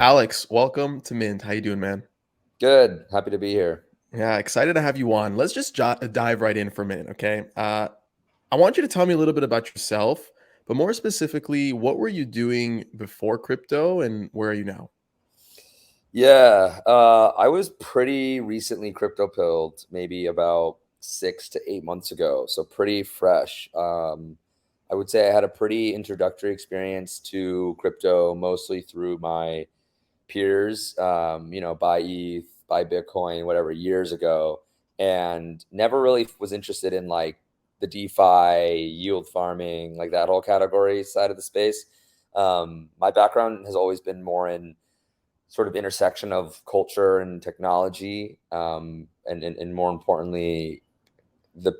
Alex, welcome to Mint. How you doing, man? Good. Happy to be here. Yeah, excited to have you on. Let's just dive right in for a minute, okay? I want you to tell me a little bit about yourself, but more specifically, what were you doing before crypto and where are you now? I was pretty recently crypto pilled, maybe about 6 to 8 months ago. So pretty fresh. I would say I had a pretty introductory experience to crypto, mostly through my peers, buy ETH, buy Bitcoin, whatever, years ago, and never really was interested in like the DeFi, yield farming, like that whole category side of the space. My background has always been more in sort of intersection of culture and technology, and more importantly, the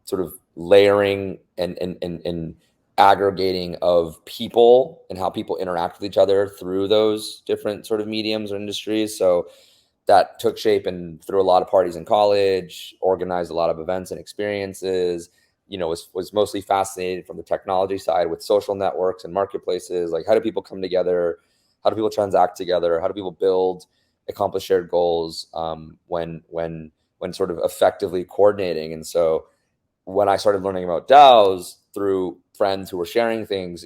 sort of layering and aggregating of people and how people interact with each other through those different sort of mediums or industries. So that took shape and threw a lot of parties in college, organized a lot of events and experiences. Was mostly fascinated from the technology side with social networks and marketplaces. Like, how do people come together? How do people transact together? How do people build, accomplish shared goals, when sort of effectively coordinating? And so when I started learning about DAOs through friends who were sharing things,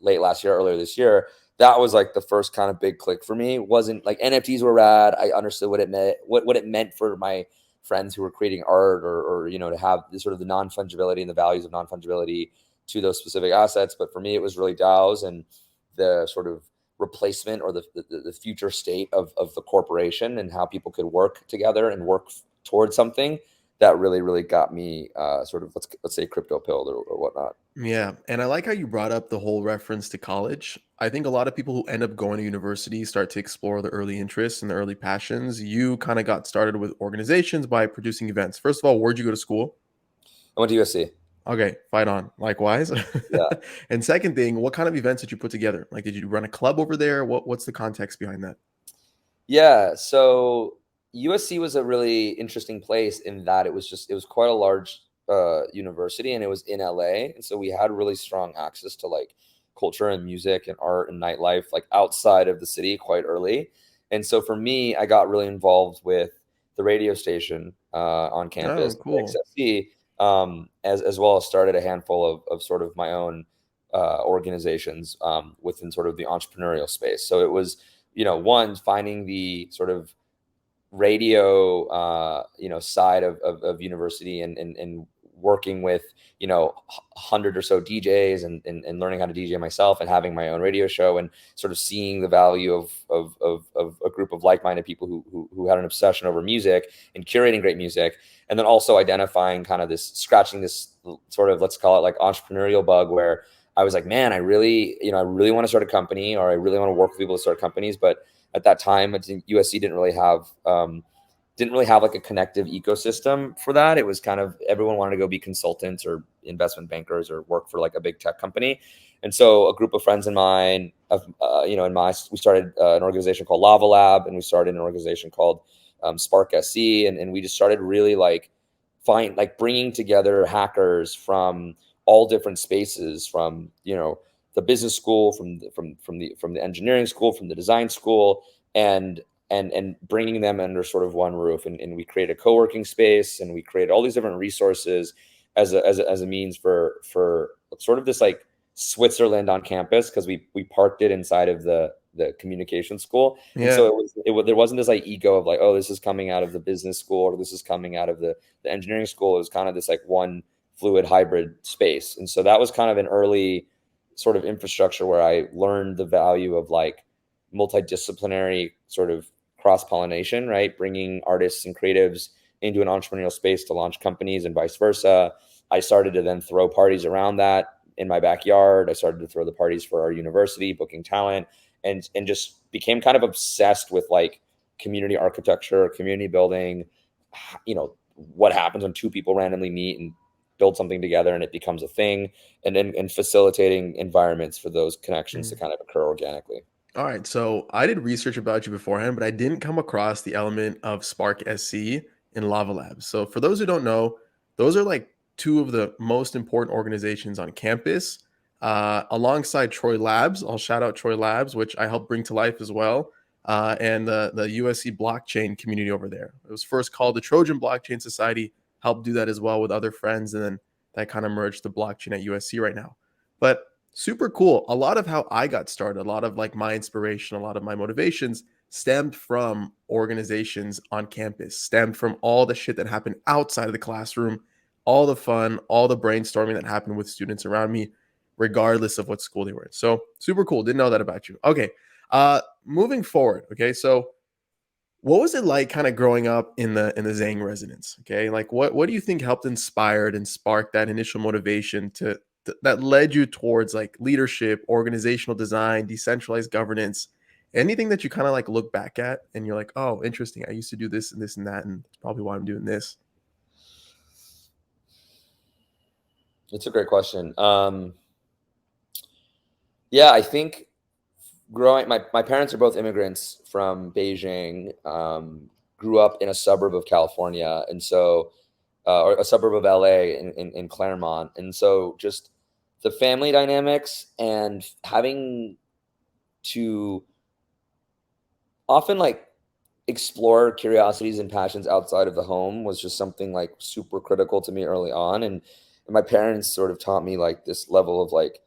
late last year, earlier this year, that was like the first kind of big click for me. It wasn't like NFTs were rad. I understood what it meant, what it meant for my friends who were creating art, or to have this sort of the non-fungibility and the values of non-fungibility to those specific assets. But for me, it was really DAOs and the sort of replacement, or the future state of the corporation, and how people could work together and work towards something that really got me sort of, let's say, crypto pilled, or whatnot. Yeah, and I like how you brought up the whole reference to college. I think a lot of people who end up going to university start to explore the early interests and the early passions. You kind of got started with organizations by producing events. First of all, where'd you go to school? I went to USC. Okay, fight on. Likewise. Yeah. And second thing, what kind of events did you put together? Like, did you run a club over there? What's the context behind that? Yeah. So USC was a really interesting place in that it was quite a large university, and it was in LA. And so we had really strong access to like culture and music and art and nightlife, like outside of the city, quite early. And so for me, I got really involved with the radio station on Oh, campus, cool. XFC, as well as started a handful of sort of my own organizations within sort of the entrepreneurial space. So it was, one, finding the sort of radio side of university, and working with 100 or so DJs, and learning how to DJ myself, and having my own radio show, and sort of seeing the value of a group of like-minded people who had an obsession over music and curating great music. And then also identifying kind of this, scratching this sort of, let's call it like entrepreneurial bug, where I was like, man, I really want to start a company, or I really want to work with people to start companies. But at that time, I think USC didn't really have like a connective ecosystem for that. It was kind of, everyone wanted to go be consultants or investment bankers or work for like a big tech company. And so a group of friends of mine, we started an organization called Lava Lab, and we started an organization called Spark SC, and we just started really like bringing together hackers from all different spaces, from the business school, from the engineering school, from the design school, and bringing them under sort of one roof. And we created a co-working space, and we created all these different resources as a means for sort of this like Switzerland on campus, because we parked it inside of the communication school. And so Yeah. there wasn't this like ego of like, oh, this is coming out of the business school, or this is coming out of the engineering school. It was kind of this like one fluid hybrid space. And so that was kind of an early sort of infrastructure where I learned the value of like multidisciplinary sort of cross pollination, right? Bringing artists and creatives into an entrepreneurial space to launch companies, and vice versa. I started to then throw parties around that in my backyard. I started to throw the parties for our university, booking talent, and just became kind of obsessed with like community architecture, community building. What happens when two people randomly meet and build something together and it becomes a thing, and facilitating environments for those connections to Mm. kind of occur organically. All right. So I did research about you beforehand, but I didn't come across the element of Spark SC in Lava Labs. So for those who don't know, those are like two of the most important organizations on campus. alongside Troy Labs. I'll shout out Troy Labs, which I helped bring to life as well, and the USC blockchain community over there. It was first called the Trojan Blockchain Society. Helped do that as well with other friends, and then that kind of merged the blockchain at USC right now. But super cool. A lot of how I got started, a lot of like my inspiration, a lot of my motivations stemmed from organizations on campus, stemmed from all the shit that happened outside of the classroom, all the fun, all the brainstorming that happened with students around me, regardless of what school they were in. So super cool. Didn't know that about you. Okay. Moving forward. Okay. So what was it like kind of growing up in the Zhang residence? Okay. Like what do you think helped inspired and spark that initial motivation that led you towards like leadership, organizational design, decentralized governance, anything that you kind of like look back at and you're like, oh, interesting. I used to do this and this and that. And it's probably why I'm doing this. It's a great question. Yeah, I think my parents are both immigrants from Beijing, grew up in a suburb of California, and so or a suburb of LA in Claremont. And so just the family dynamics and having to often like explore curiosities and passions outside of the home was just something like super critical to me early on. And my parents sort of taught me like this level of like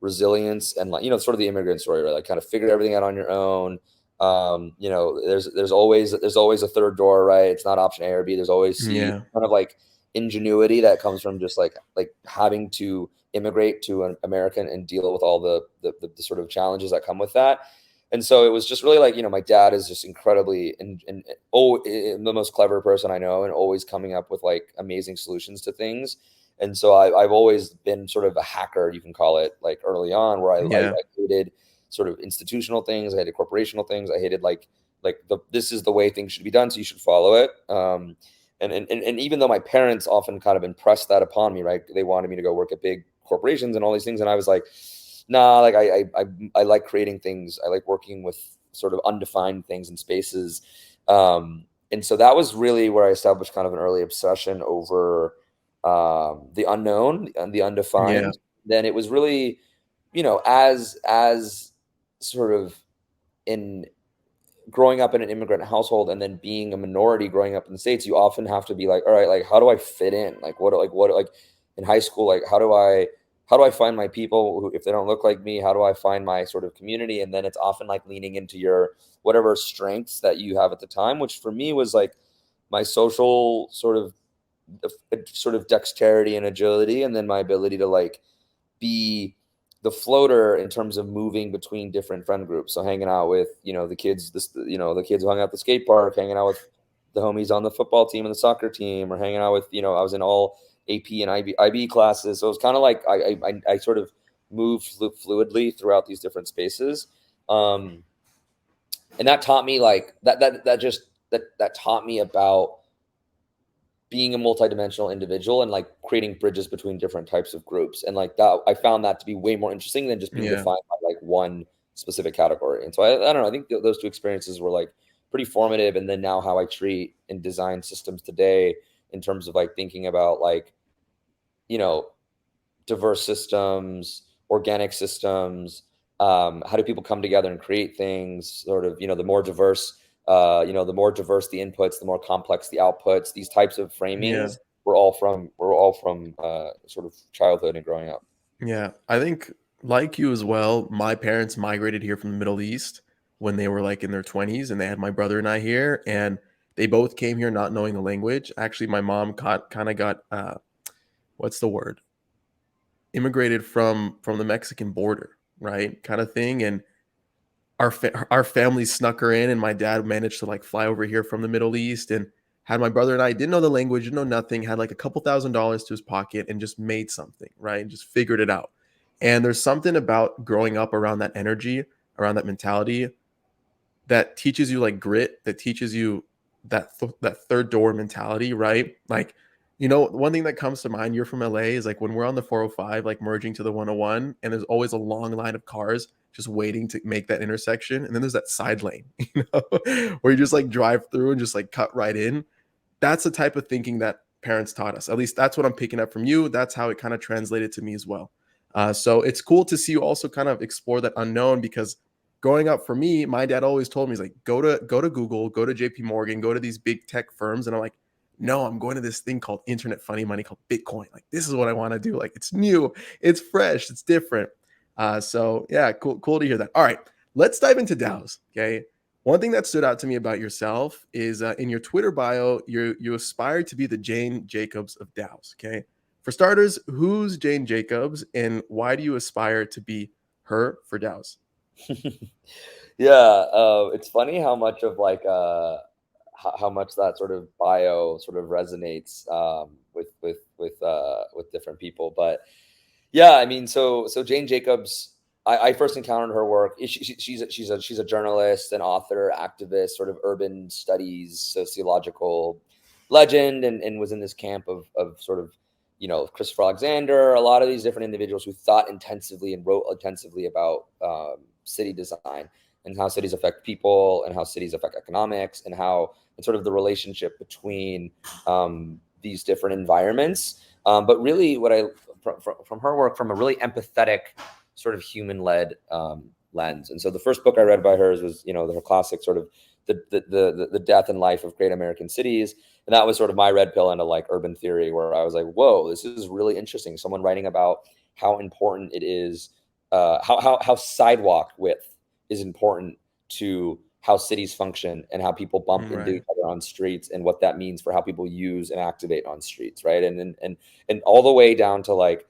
resilience and like, sort of the immigrant story, right? Like kind of figure everything out on your own. There's always a third door, right? It's not option A or B. There's always C. Yeah. Kind of like ingenuity that comes from just like having to immigrate to an American and deal with all the sort of challenges that come with that. And so it was just really like, my dad is just incredibly and the most clever person I know, and always coming up with like amazing solutions to things. And so I've always been sort of a hacker, you can call it, like early on, where I Yeah. hated sort of institutional things. I hated corporational things. I hated this is the way things should be done, so you should follow it. And even though my parents often kind of impressed that upon me, right? They wanted me to go work at big corporations and all these things, and I was like, nah, like I like creating things. I like working with sort of undefined things and spaces. And so that was really where I established kind of an early obsession over the unknown and the Yeah. undefined. Then it was really, as sort of in growing up in an immigrant household and then being a minority growing up in the States, you often have to be like, all right, like how do I fit in? Like in high school, like how do I find my people who, if they don't look like me, how do I find my sort of community? And then it's often like leaning into your whatever strengths that you have at the time, which for me was like my social sort of dexterity and agility, and then my ability to like be the floater in terms of moving between different friend groups. So hanging out with, the kids, the kids who hung out at the skate park, hanging out with the homies on the football team and the soccer team, or hanging out with, I was in all AP and IB classes. So it was kind of like I sort of moved fluidly throughout these different spaces. And that taught me like that taught me about being a multidimensional individual and like creating bridges between different types of groups. And like that, I found that to be way more interesting than just being Yeah. defined by like one specific category. And so I don't know, I think those two experiences were like pretty formative. And then now how I treat and design systems today in terms of like thinking about like, diverse systems, organic systems, how do people come together and create things sort of, the more diverse the more diverse the inputs, the more complex the outputs. These types of Yeah. framings were all from sort of childhood and growing up. Yeah, I think like you as well, my parents migrated here from the Middle East when they were like in their 20s, and they had my brother and I here, and they both came here not knowing the language. Actually, my mom kind of got what's the word? Immigrated from the Mexican border, right? Kind of thing. And our family snuck her in, and my dad managed to like fly over here from the Middle East and had my brother and I, didn't know the language, didn't know nothing, had like a couple $1,000s to his pocket and just made something, right? And just figured it out. And there's something about growing up around that energy, around that mentality, that teaches you like grit, that teaches you that third door mentality, right? Like, one thing that comes to mind, you're from LA, is like when we're on the 405, like merging to the 101, and there's always a long line of cars just waiting to make that intersection. And then there's that side lane, where you just like drive through and just like cut right in. That's the type of thinking that parents taught us. At least that's what I'm picking up from you. That's how it kind of translated to me as well. So it's cool to see you also kind of explore that unknown, because growing up for me, my dad always told me, he's like, go to Google, go to JP Morgan, go to these big tech firms. And I'm like, no, I'm going to this thing called internet funny money called Bitcoin. Like, this is what I want to do. Like, it's new, it's fresh, it's different. So yeah, cool to hear that. All right, let's dive into DAOs. Okay. One thing that stood out to me about yourself is in your Twitter bio, you aspire to be the Jane Jacobs of DAOs. Okay. For starters, who's Jane Jacobs and why do you aspire to be her for DAOs? Yeah, it's funny how much of like how much that sort of bio sort of resonates with different people. But yeah, I mean, so Jane Jacobs, I first encountered her work. She's a journalist, an author, activist, sort of urban studies, sociological legend, and was in this camp of sort of, Christopher Alexander, a lot of these different individuals who thought intensively and wrote intensively about city design and how cities affect people and how cities affect economics and sort of the relationship between these different environments. But really, what I from her work, from a really empathetic, sort of human-led lens. And so the first book I read by hers was, her classic sort of the death and life of great American cities. And that was sort of my red pill into like urban theory, where I was like, whoa, this is really interesting. Someone writing about how important it is, how sidewalk width is important to how cities function and how people bump into Right. each other on streets and what that means for how people use and activate on streets, right? And all the way down to like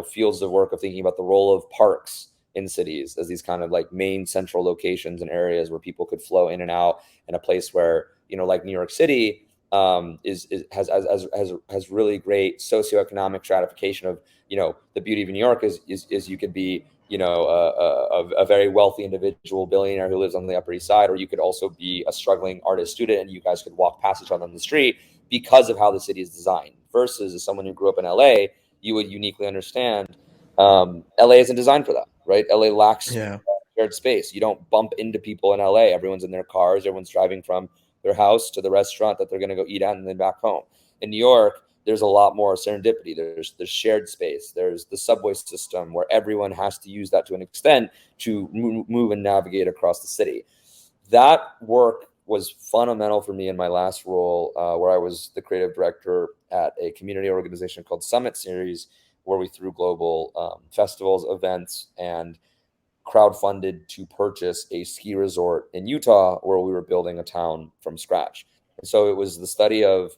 fields of work of thinking about the role of parks in cities as these kind of like main central locations and areas where people could flow in and out, in a place where, like New York City has really great socioeconomic stratification of, the beauty of New York is you could be, a very wealthy individual billionaire who lives on the Upper East Side, or you could also be a struggling artist student and you guys could walk past each other on the street because of how the city is designed. Versus as someone who grew up in LA, you would uniquely understand LA isn't designed for that, right? LA lacks Yeah. shared space. You don't bump into people in LA. Everyone's in their cars. Everyone's driving from their house to the restaurant that they're going to go eat at and then back home. In New York, there's a lot more serendipity. There's shared space. There's the subway system where everyone has to use that to an extent to move and navigate across the city. That work was fundamental for me in my last role, where I was the creative director at a community organization called Summit Series, where we threw global festivals, events, and crowdfunded to purchase a ski resort in Utah where we were building a town from scratch. And so it was the study of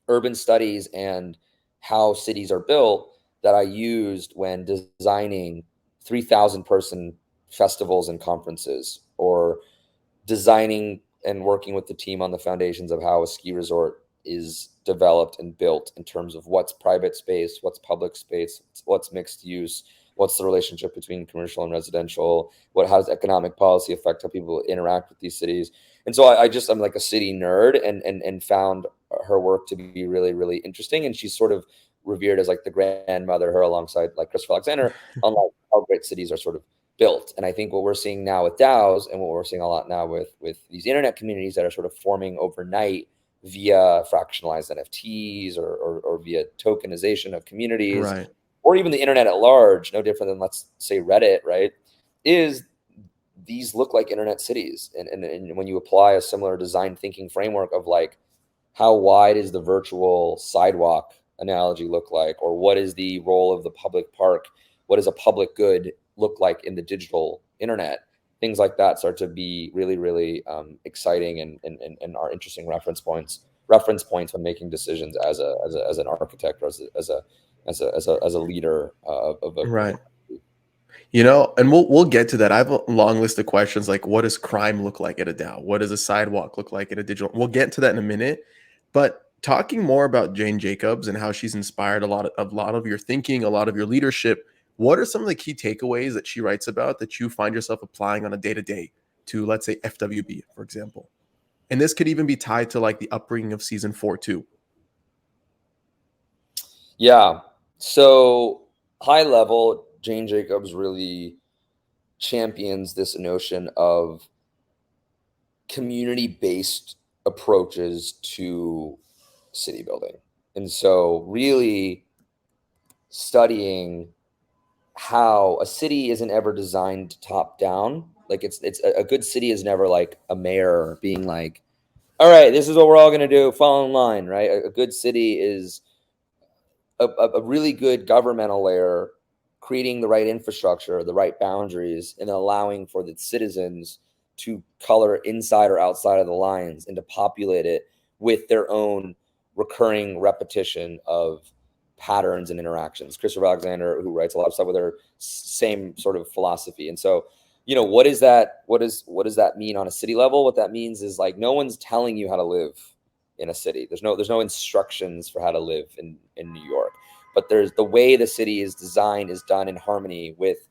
urban studies and how cities are built that I used when designing 3,000 person festivals and conferences, or designing and working with the team on the foundations of how a ski resort is developed and built in terms of what's private space, what's public space, what's mixed use, what's the relationship between commercial and residential, how does economic policy affect how people interact with these cities. And so I'm like a city nerd, and found her work to be really, really interesting. And she's sort of revered as like the grandmother, her alongside like Christopher Alexander, on like how great cities are sort of built. And I think what we're seeing now with DAOs, and what we're seeing a lot now with these internet communities that are sort of forming overnight via fractionalized NFTs, or via tokenization of communities, Right. or even the internet at large, no different than, let's say, Reddit, right? Is these look like internet cities. And when you apply a similar design thinking framework of like, how wide is the virtual sidewalk analogy look like, or what is the role of the public park? What does a public good look like in the digital internet? Things like that start to be really, really exciting, and are interesting reference points when making decisions as an architect, or as a leader of a Right. And we'll get to that. I have a long list of questions like, what does crime look like at a DAO? What does a sidewalk look like at a digital? We'll get to that in a minute. But talking more about Jane Jacobs and how she's inspired a lot of your thinking, a lot of your leadership. What are some of the key takeaways that she writes about that you find yourself applying on a day to day to, let's say, FWB, for example? And this could even be tied to like the upbringing of season 4 too. Yeah. So high level, Jane Jacobs really champions this notion of community-based approaches to city building. And so really studying how a city isn't ever designed top down. Like it's a good city is never like a mayor being like, all right, this is what we're all going to do, fall in line, right? A good city is a really good governmental layer, creating the right infrastructure, the right boundaries, and allowing for the citizens to color inside or outside of the lines and to populate it with their own recurring repetition of patterns and interactions. Christopher Alexander, who writes a lot of stuff with her, same sort of philosophy. And so, what is that? What does that mean on a city level? What that means is like no one's telling you how to live in a city. There's no instructions for how to live in New York, but there's the way the city is designed is done in harmony with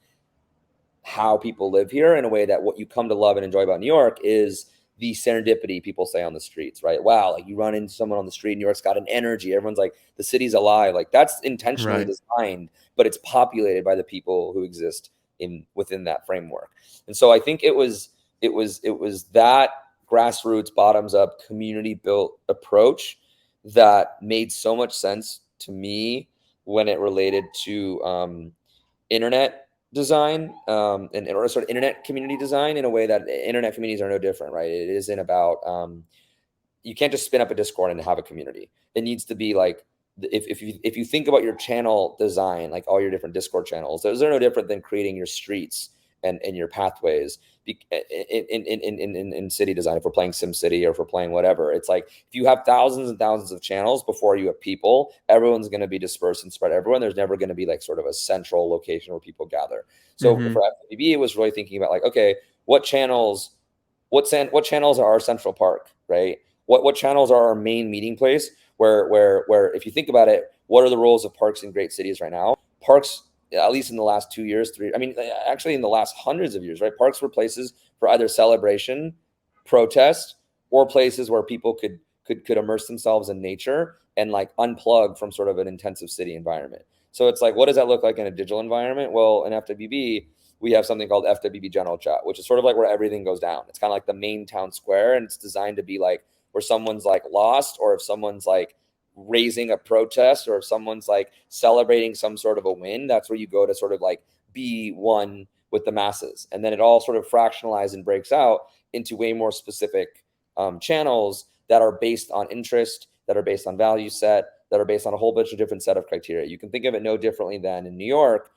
how people live here in a way that what you come to love and enjoy about New York is the serendipity people say on the streets, right? Wow, like you run into someone on the street, New York's got an energy. Everyone's like, the city's alive. Like that's intentionally Right. designed, but it's populated by the people who exist within that framework. And so I think it was that grassroots, bottoms up, community built approach that made so much sense to me when it related to internet design or sort of internet community design in a way that internet communities are no different, right? It isn't about you can't just spin up a Discord and have a community. It needs to be like if you think about your channel design, like all your different Discord channels, those are no different than creating your streets and your pathways in city design. If we're playing SimCity or if we're playing whatever, it's like if you have thousands and thousands of channels before you have people, everyone's going to be dispersed and spread everywhere. There's never going to be like sort of a central location where people gather. So Mm-hmm. for FWB, it was really thinking about like, okay, what channels are our central park, right? What channels are our main meeting place? Where if you think about it, what are the roles of parks in great cities right now? Parks, at least in the last 2 years, three, I mean, actually in the last hundreds of years, right? Parks were places for either celebration, protest, or places where people could immerse themselves in nature and like unplug from sort of an intensive city environment. So it's like, what does that look like in a digital environment? Well, in FWB, we have something called FWB General Chat, which is sort of like where everything goes down. It's kind of like the main town square, and it's designed to be like where someone's like lost, or if someone's like raising a protest, or if someone's like celebrating some sort of a win, that's where you go to sort of like be one with the masses. And then it all sort of fractionalizes and breaks out into way more specific channels that are based on interest, that are based on value set, that are based on a whole bunch of different set of criteria. You can think of it no differently than in New York.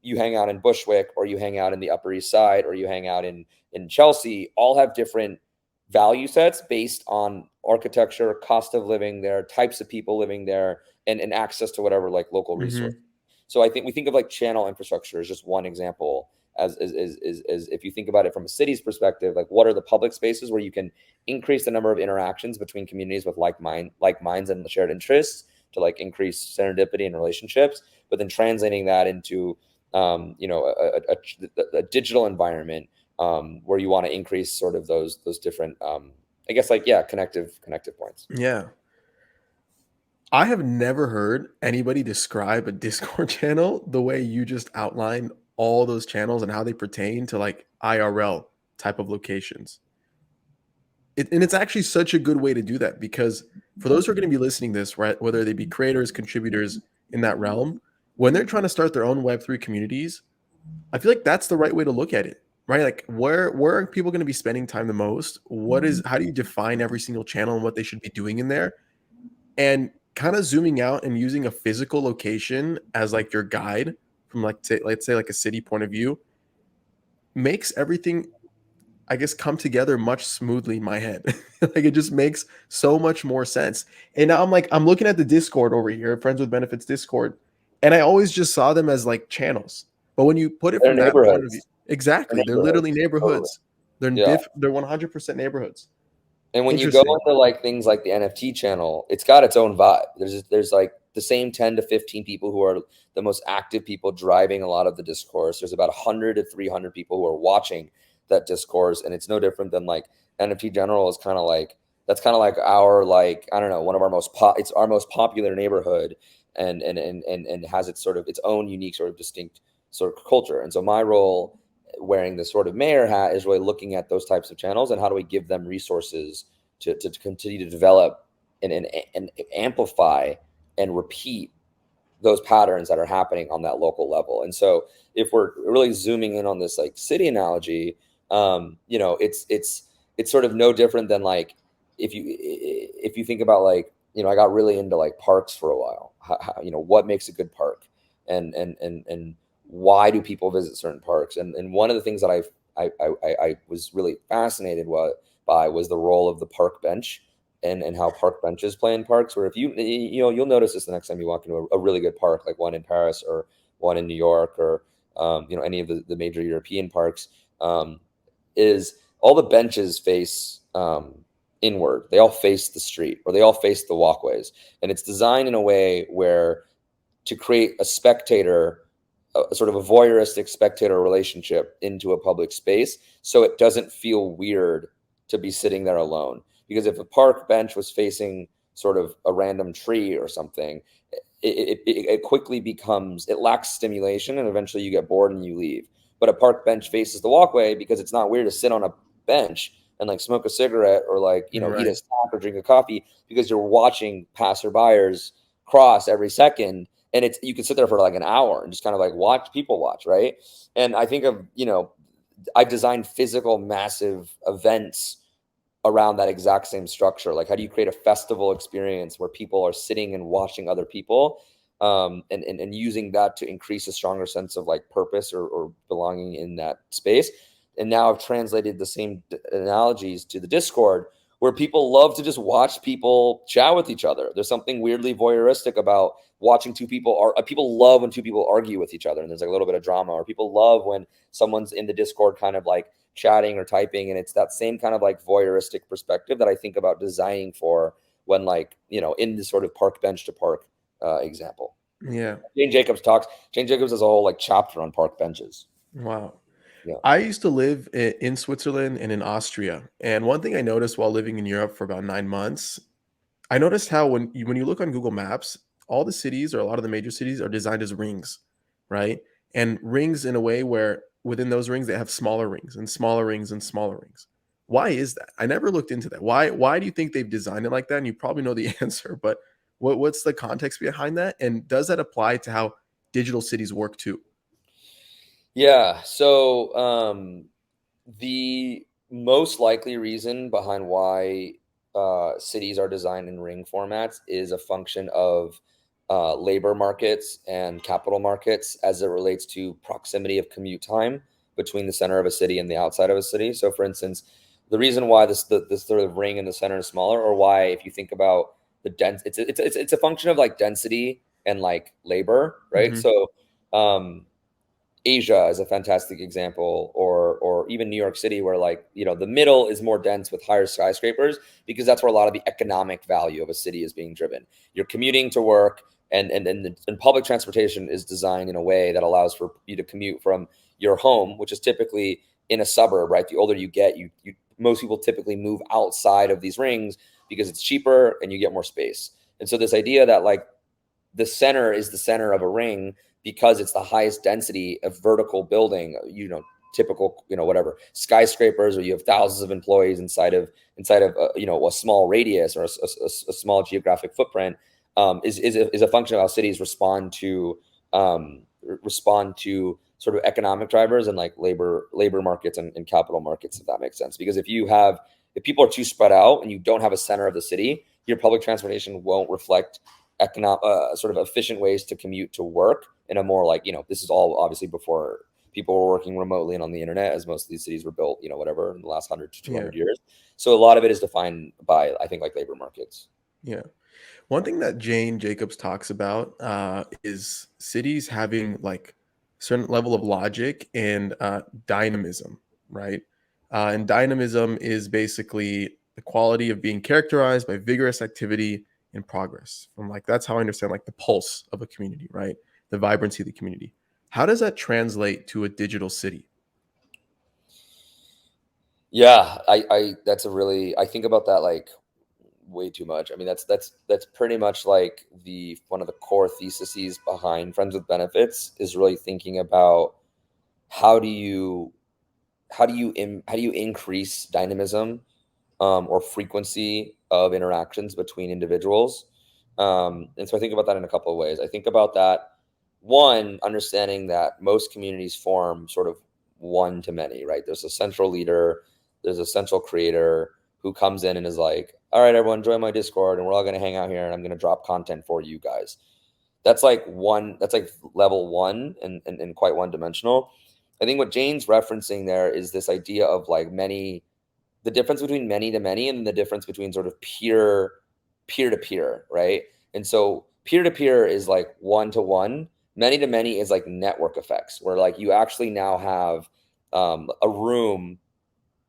You hang out in Bushwick, or you hang out in the Upper East Side, or you hang out in Chelsea, all have different value sets based on architecture, cost of living there, types of people living there, and access to whatever like local resource. Mm-hmm. So I think we think of like channel infrastructure as just one example. As if you think about it from a city's perspective, like what are the public spaces where you can increase the number of interactions between communities with like minds and shared interests to like increase serendipity and relationships, but then translating that into a digital environment where you want to increase sort of those different I guess like connective points. Yeah. I have never heard anybody describe a Discord channel the way you just outlined all those channels and how they pertain to like IRL type of locations. And it's actually such a good way to do that because for those who are going to be listening to this, right, whether they be creators, contributors in that realm, when they're trying to start their own Web3 communities, I feel like that's the right way to look at it, right? Like where are people going to be spending time the most? How do you define every single channel and what they should be doing in there? And kind of zooming out and using a physical location as like your guide from like let's say like a city point of view makes everything, I guess, come together much smoothly in my head. Like it just makes so much more sense. And now I'm looking at the Discord over here, Friends with Benefits Discord, and I always just saw them as like channels. But when you put it They're from that point of view, neighborhoods. exactly, they're literally Totally. neighborhoods. Yeah. They're 100% neighborhoods. And when you go Interesting. into like things like the NFT channel, it's got its own vibe. There's like the same 10 to 15 people who are the most active people driving a lot of the discourse. There's about 100 to 300 people who are watching that discourse, and it's no different than like NFT general is kind of like that's kind of like our like I don't know one of our it's our most popular neighborhood, and has its sort of its own unique sort of distinct sort of culture. And so my role wearing the sort of mayor hat is really looking at those types of channels and how do we give them resources to continue to develop and amplify and repeat those patterns that are happening on that local level. And so if we're really zooming in on this like city analogy, it's sort of no different than like if you think about like, I got really into like parks for a while. What makes a good park, and why do people visit certain parks? And one of the things that I was really fascinated by was the role of the park bench, and how park benches play in parks. Where if you'll notice this the next time you walk into a really good park, like one in Paris or one in New York, or any of the major European parks, is all the benches face inward. They all face the street, or they all face the walkways, and it's designed in a way where to create a spectator, a sort of a voyeuristic spectator relationship into a public space, so it doesn't feel weird to be sitting there alone. Because if a park bench was facing sort of a random tree or something, it quickly becomes, it lacks stimulation, and eventually you get bored and you leave. But a park bench faces the walkway because it's not weird to sit on a bench and like smoke a cigarette, or like eat a Right. snack or drink a coffee, because you're watching passerbyers cross every second, and it's, you can sit there for like an hour and just kind of like watch people watch, right? And I think of, I've designed physical massive events around that exact same structure. Like, how do you create a festival experience where people are sitting and watching other people, and using that to increase a stronger sense of like purpose, or belonging in that space? And now I've translated the same analogies to the Discord, where people love to just watch people chat with each other. There's something weirdly voyeuristic about watching two people, or people love when two people argue with each other and there's like a little bit of drama, or people love when someone's in the Discord kind of like chatting or typing. And it's that same kind of like voyeuristic perspective that I think about designing for, when like, in this sort of park bench to park example. Yeah. Jane Jacobs has a whole like chapter on park benches. Wow. Yeah. I used to live in Switzerland and in Austria. And one thing I noticed while living in Europe for about 9 months, I noticed how when you look on Google Maps, all the cities, or a lot of the major cities, are designed as rings, right? And rings in a way where within those rings they have smaller rings and smaller rings and smaller rings. Why is that? I never looked into that. Why do you think they've designed it like that? And you probably know the answer, but what's the context behind that? And does that apply to how digital cities work too? Yeah. So the most likely reason behind why cities are designed in ring formats is a function of labor markets and capital markets, as it relates to proximity of commute time between the center of a city and the outside of a city. So, for instance, the reason why this sort of ring in the center is smaller, or why, if you think about the dense, it's a function of like density and like labor, right? Hmm. So, Asia is a fantastic example, or even New York City, where like, the middle is more dense with higher skyscrapers, because that's where a lot of the economic value of a city is being driven. You're commuting to work, and public transportation is designed in a way that allows for you to commute from your home, which is typically in a suburb, right? The older you get, you most people typically move outside of these rings because it's cheaper and you get more space. And so this idea that like the center is the center of a ring, because it's the highest density of vertical building, typical, whatever skyscrapers, or you have thousands of employees inside of a small radius, or a small geographic footprint, is a function of how cities respond to sort of economic drivers, and like labor markets, and capital markets, if that makes sense. Because if people are too spread out and you don't have a center of the city, your public transportation won't reflect sort of efficient ways to commute to work, in a more like, this is all obviously before people were working remotely and on the internet, as most of these cities were built, whatever, in the last 100 to Yeah. 200 years. So a lot of it is defined by, I think, like labor markets. Yeah. One thing that Jane Jacobs talks about is cities having like certain level of logic and dynamism, right? And dynamism is basically the quality of being characterized by vigorous activity and progress. From like that's how I understand like the pulse of a community, right? The vibrancy of the community. How does that translate to a digital city? Yeah, I that's a really, I think about that like way too much. I mean, that's pretty much like the one of the core theses behind Friends with Benefits, is really thinking about how do you how do you increase dynamism, or frequency of interactions between individuals, And so I think about that in a couple of ways. I think about that, one, understanding that most communities form sort of one to many, right? There's a central leader, there's a central creator who comes in and is like, all right, everyone, join my Discord and we're all going to hang out here and I'm going to drop content for you guys. That's like level one and quite one dimensional. I think what Jane's referencing there is this idea of like the difference between many to many and the difference between sort of peer to peer, right? And so peer to peer is like one to one. Many to many is like network effects, where like you actually now have a room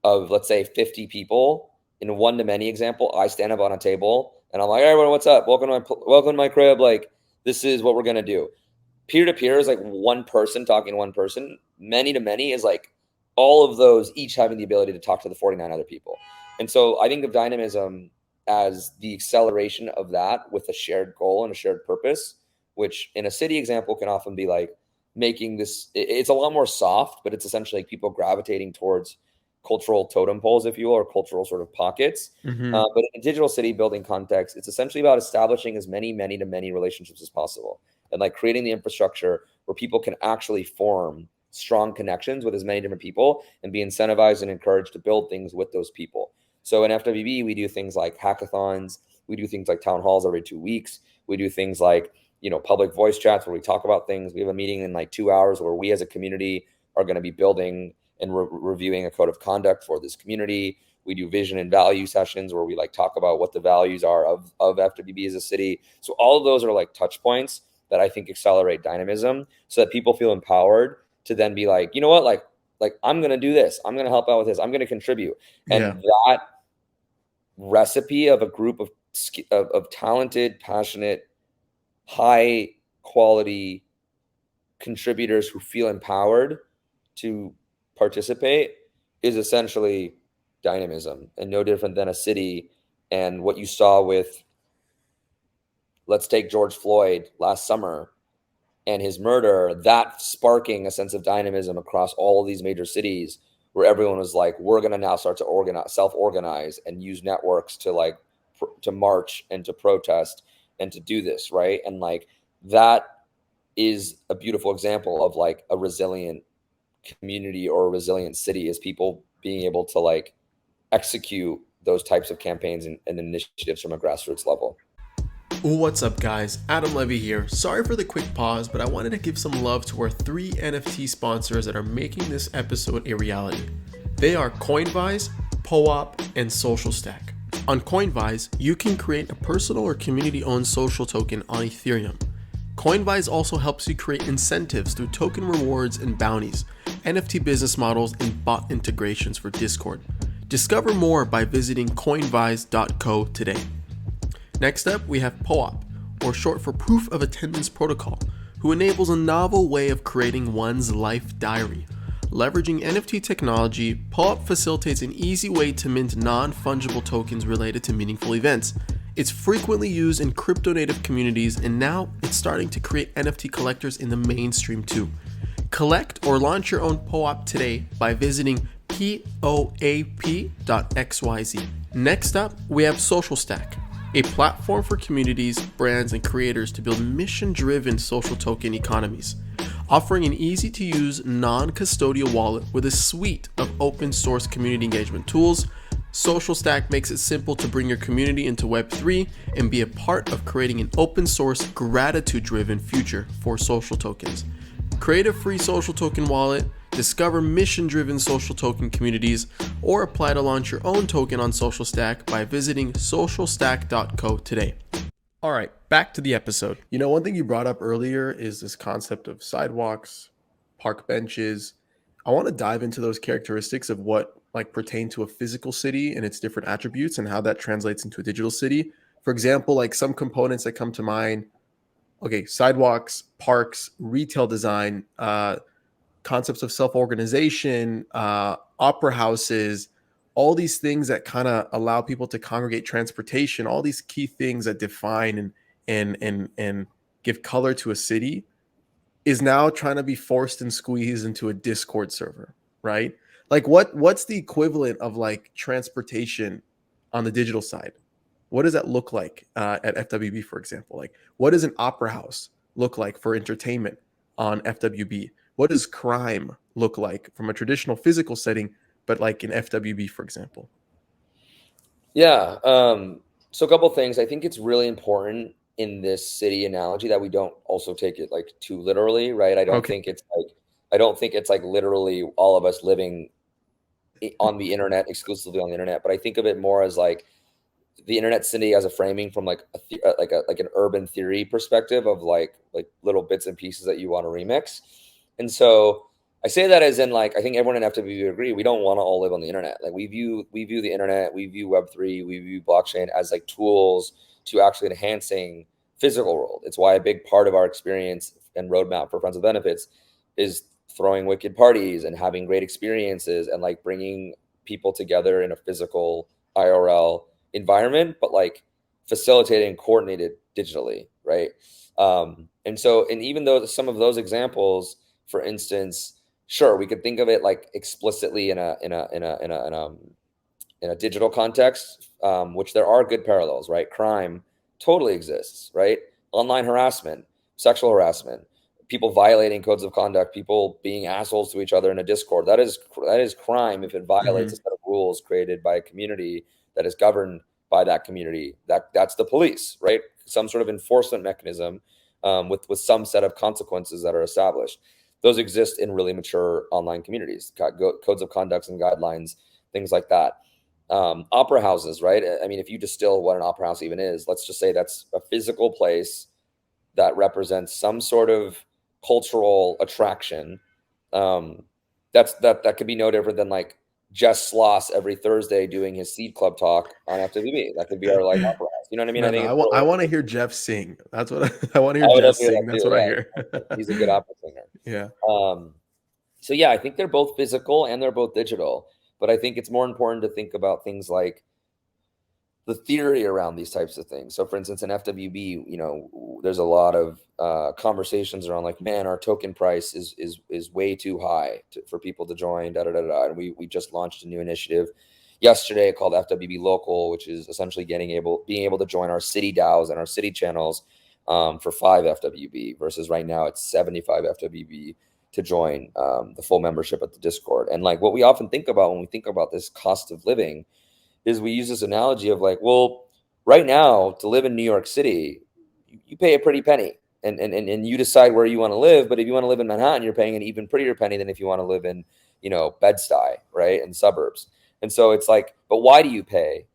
of, let's say, 50 people. In a one to many example, I stand up on a table and I'm like, hey, everyone, what's up? Welcome to my crib. Like, this is what we're gonna do. Peer to peer is like one person talking to one person. Many to many is like all of those each having the ability to talk to the 49 other people. And so I think of dynamism as the acceleration of that with a shared goal and a shared purpose, which in a city example can often be like making this, it's a lot more soft, but it's essentially like people gravitating towards cultural totem poles, if you will, or cultural sort of pockets. Mm-hmm. But in a digital city building context, it's essentially about establishing as many to many relationships as possible and like creating the infrastructure where people can actually form strong connections with as many different people and be incentivized and encouraged to build things with those people. So in FWB, we do things like hackathons. We do things like town halls every 2 weeks. We do things like, public voice chats where we talk about things. We have a meeting in like 2 hours where we as a community are going to be building and reviewing a code of conduct for this community. We do vision and value sessions where we like talk about what the values are of FWB as a city. So all of those are like touch points that I think accelerate dynamism so that people feel empowered to then be like, you know what, like I'm going to do this. I'm going to help out with this. I'm going to contribute. Yeah. And that recipe of a group of talented, passionate, high quality contributors who feel empowered to participate is essentially dynamism, and no different than a city. And what you saw with, let's take George Floyd last summer and his murder, that sparking a sense of dynamism across all of these major cities where everyone was like, we're going to now start to self-organize and use networks to like to march and to protest and to do this, right? And like that is a beautiful example of like a resilient community or a resilient city, is people being able to like execute those types of campaigns and initiatives from a grassroots level. What's up, guys? Adam Levy here. Sorry for the quick pause, but I wanted to give some love to our 3 NFT sponsors that are making this episode a reality. They are Coinvise, POAP, and SocialStack. On Coinvise, you can create a personal or community-owned social token on Ethereum. Coinvise also helps you create incentives through token rewards and bounties, NFT business models, and bot integrations for Discord. Discover more by visiting coinvise.co today. Next up, we have POAP, or short for Proof of Attendance Protocol, who enables a novel way of creating one's life diary. Leveraging NFT technology, POAP facilitates an easy way to mint non-fungible tokens related to meaningful events. It's frequently used in crypto-native communities, and now it's starting to create NFT collectors in the mainstream too. Collect or launch your own POAP today by visiting poap.xyz. Next up, we have SocialStack, a platform for communities, brands, and creators to build mission-driven social token economies. Offering an easy-to-use, non-custodial wallet with a suite of open-source community engagement tools, SocialStack makes it simple to bring your community into Web3 and be a part of creating an open-source, gratitude-driven future for social tokens. Create a free social token wallet, discover mission-driven social token communities, or apply to launch your own token on SocialStack by visiting socialstack.co today. All right, back to the episode. One thing you brought up earlier is this concept of sidewalks, park benches. I want to dive into those characteristics of what like pertain to a physical city and its different attributes and how that translates into a digital city. For example, like some components that come to mind, okay, sidewalks, parks, retail design, concepts of self-organization, opera houses, all these things that kind of allow people to congregate, transportation, all these key things that define and give color to a city is now trying to be forced and squeezed into a Discord server, right? Like what's the equivalent of like transportation on the digital side, what does that look like at FWB, for example? Like, what does an opera house look like for entertainment on FWB? What does crime look like from a traditional physical setting, but like in FWB, for example? Yeah. So a couple things. I think it's really important in this city analogy that we don't also take it like too literally, right? Okay. I don't think it's like literally all of us living on the internet, exclusively on the internet, but I think of it more as like the internet city as a framing from like like an urban theory perspective of like little bits and pieces that you want to remix. And so I say that as in like I think everyone in FWB would agree we don't want to all live on the internet. Like we view the internet, we view Web3, we view blockchain as like tools to actually enhancing physical world. It's why a big part of our experience and roadmap for Friends with Benefits is throwing wicked parties and having great experiences and like bringing people together in a physical IRL environment, but like facilitated and coordinated digitally, right? And so, and even though some of those examples, for instance, sure, we could think of it like explicitly in a digital context, which there are good parallels, right? Crime totally exists, right? Online harassment, sexual harassment, people violating codes of conduct, people being assholes to each other in a Discord. That is crime if it violates a set of rules created by a community that is governed by that community. That's the police, right? Some sort of enforcement mechanism with some set of consequences that are established. Those exist in really mature online communities, codes of conducts and guidelines, things like that. Opera houses, right? I mean, if you distill what an opera house even is, let's just say that's a physical place that represents some sort of cultural attraction. That could be no different than like Jess Sloss every Thursday doing his Seed Club talk on FWB. That could be our like opera house. You know what I mean? No, I no, think it's I really, want to hear Jeff sing. That's what I want to I hear would love Jeff to hear sing. that That's too. what I Yeah, hear. he's a good opera singer. Yeah. So yeah, I think they're both physical and they're both digital, but I think it's more important to think about things like the theory around these types of things. So for instance, in FWB, you know, there's a lot of conversations around like, man, our token price is way too high for people to join, da da da da. And we just launched a new initiative yesterday called FWB Local, which is essentially being able to join our city DAOs and our city channels for 5 FWB versus right now it's 75 FWB to join the full membership at the Discord. And like what we often think about when we think about this cost of living is we use this analogy of like, well, right now to live in New York City, you pay a pretty penny and you decide where you want to live. But if you want to live in Manhattan, you're paying an even prettier penny than if you want to live in, you know, Bed-Stuy, right? In suburbs. And so it's like, but why do you pay?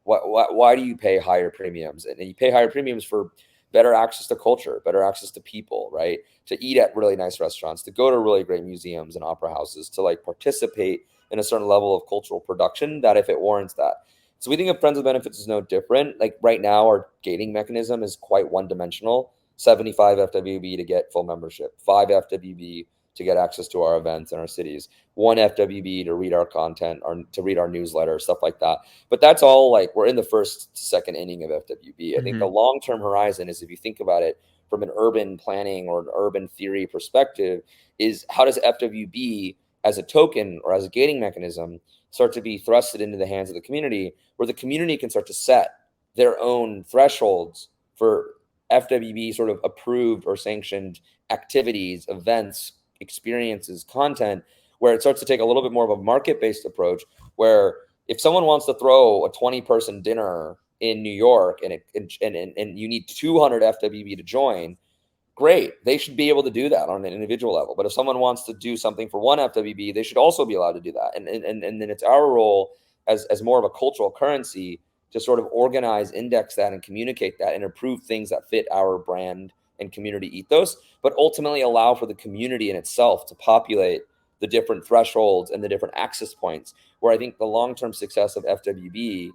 Why do you pay higher premiums? And you pay higher premiums for better access to culture, better access to people, right? To eat at really nice restaurants, to go to really great museums and opera houses, to like participate in a certain level of cultural production that if it warrants that. So we think of Friends with Benefits is no different. Like right now, our gating mechanism is quite one dimensional. 75 FWB to get full membership, 5 FWB to get access to our events in our cities, 1 FWB to read our content or to read our newsletter, stuff like that. But that's all like we're in the first, second inning of FWB. I think the long-term horizon is if you think about it from an urban planning or an urban theory perspective, is how does FWB as a token or as a gating mechanism start to be thrusted into the hands of the community where the community can start to set their own thresholds for FWB sort of approved or sanctioned activities, events, experiences, content, where it starts to take a little bit more of a market-based approach where if someone wants to throw a 20-person dinner in New York and you need 200 FWB to join, great. They should be able to do that on an individual level. But if someone wants to do something for 1 FWB, they should also be allowed to do that. And then it's our role as more of a cultural currency to sort of organize, index that, and communicate that and approve things that fit our brand and community ethos, but ultimately allow for the community in itself to populate the different thresholds and the different access points. Where I think the long-term success of FWB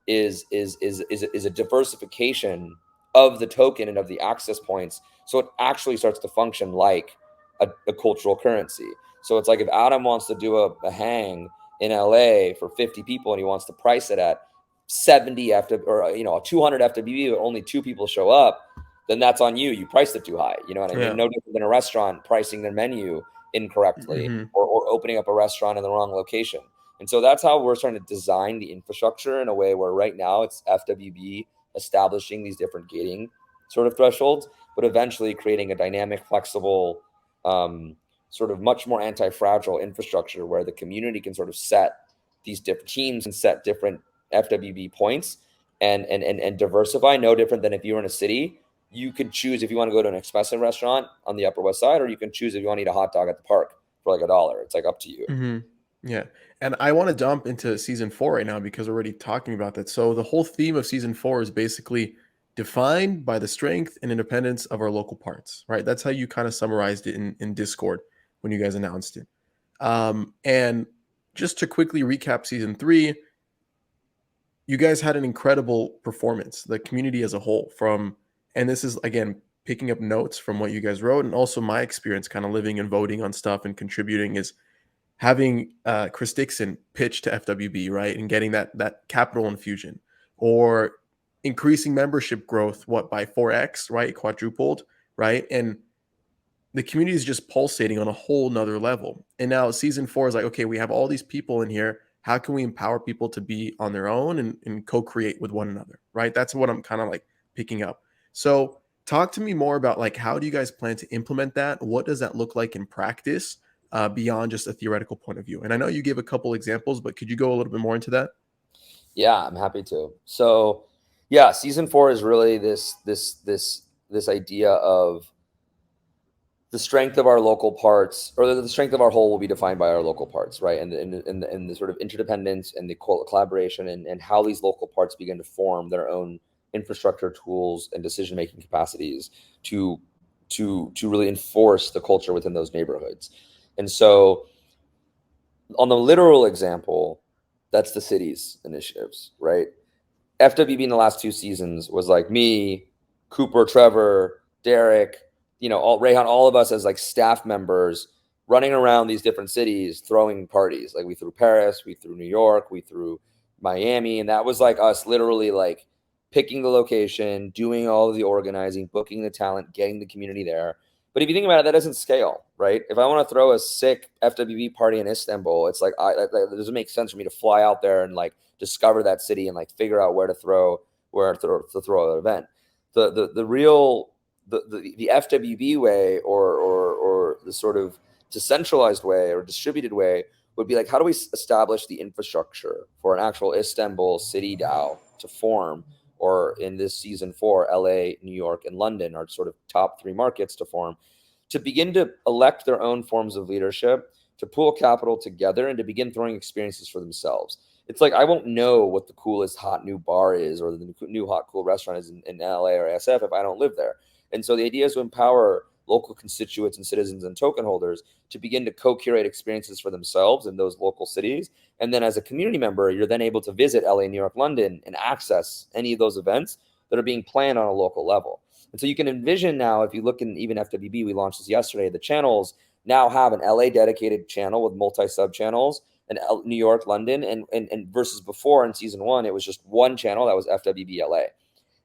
is a diversification of the token and of the access points, so it actually starts to function like a cultural currency. So it's like if Adam wants to do a hang in LA for 50 people and he wants to price it at 70 or 200 FWB, but only 2 people show up, then that's on you. You priced it too high. You know what I mean? Yeah. No different than a restaurant pricing their menu incorrectly or opening up a restaurant in the wrong location. And so that's how we're starting to design the infrastructure in a way where right now it's FWB establishing these different gating sort of thresholds, but eventually creating a dynamic, flexible, sort of much more anti-fragile infrastructure where the community can sort of set these different teams and set different FWB points and diversify. No different than if you were in a city, you could choose if you want to go to an espresso restaurant on the Upper West Side, or you can choose if you want to eat a hot dog at the park for like $1. It's like up to you. Mhm. Yeah, and I wanna jump into season 4 right now because we're already talking about that. So the whole theme of season 4 is basically defined by the strength and independence of our local parts, right? That's how you kinda summarized it in Discord when you guys announced it. And just to quickly recap season 3, you guys had an incredible performance, the community as a whole from and this is again picking up notes from what you guys wrote and also my experience kind of living and voting on stuff and contributing is having Chris Dixon pitch to FWB, right, and getting that capital infusion, or increasing membership growth, what by 4x, right, quadrupled, right, and the community is just pulsating on a whole nother level. And now season 4 is like, okay, we have all these people in here. How can we empower people to be on their own and co-create with one another, right? That's what I'm kind of like picking up. So talk to me more about like how do you guys plan to implement that? What does that look like in practice? Beyond just a theoretical point of view. And I know you gave a couple examples, but could you go a little bit more into that? Yeah, I'm happy to. So, yeah, season 4 is really this idea of the strength of our local parts, or the strength of our whole will be defined by our local parts, right? And the sort of interdependence and the collaboration and how these local parts begin to form their own infrastructure tools and decision making capacities to to really enforce the culture within those neighborhoods. And so, on the literal example, that's the city's initiatives, right? FWB in the last 2 seasons was like me, Cooper, Trevor, Derek, all Rayhan, all of us as like staff members running around these different cities throwing parties. Like we threw Paris, we threw New York, we threw Miami, and that was like us literally like picking the location, doing all of the organizing, booking the talent, getting the community there. But if you think about it, that doesn't scale, right? If I want to throw a sick FWB party in Istanbul, it's like it doesn't make sense for me to fly out there and like discover that city and like figure out where to throw an event. The real the FWB way or the sort of decentralized way or distributed way would be like, how do we establish the infrastructure for an actual Istanbul city DAO to form, or in this season 4, LA, New York, and London are sort of top 3 markets to form, to begin to elect their own forms of leadership, to pool capital together, and to begin throwing experiences for themselves. It's like I won't know what the coolest hot new bar is or the new hot cool restaurant is in LA or SF if I don't live there. And so the idea is to empower local constituents and citizens and token holders to begin to co-curate experiences for themselves in those local cities. And then as a community member, you're then able to visit LA, New York, London, and access any of those events that are being planned on a local level. And so you can envision now, if you look in even FWB, we launched this yesterday, the channels now have an LA dedicated channel with multi-sub channels, and New York, London, and versus before in season 1, it was just one channel that was FWB LA.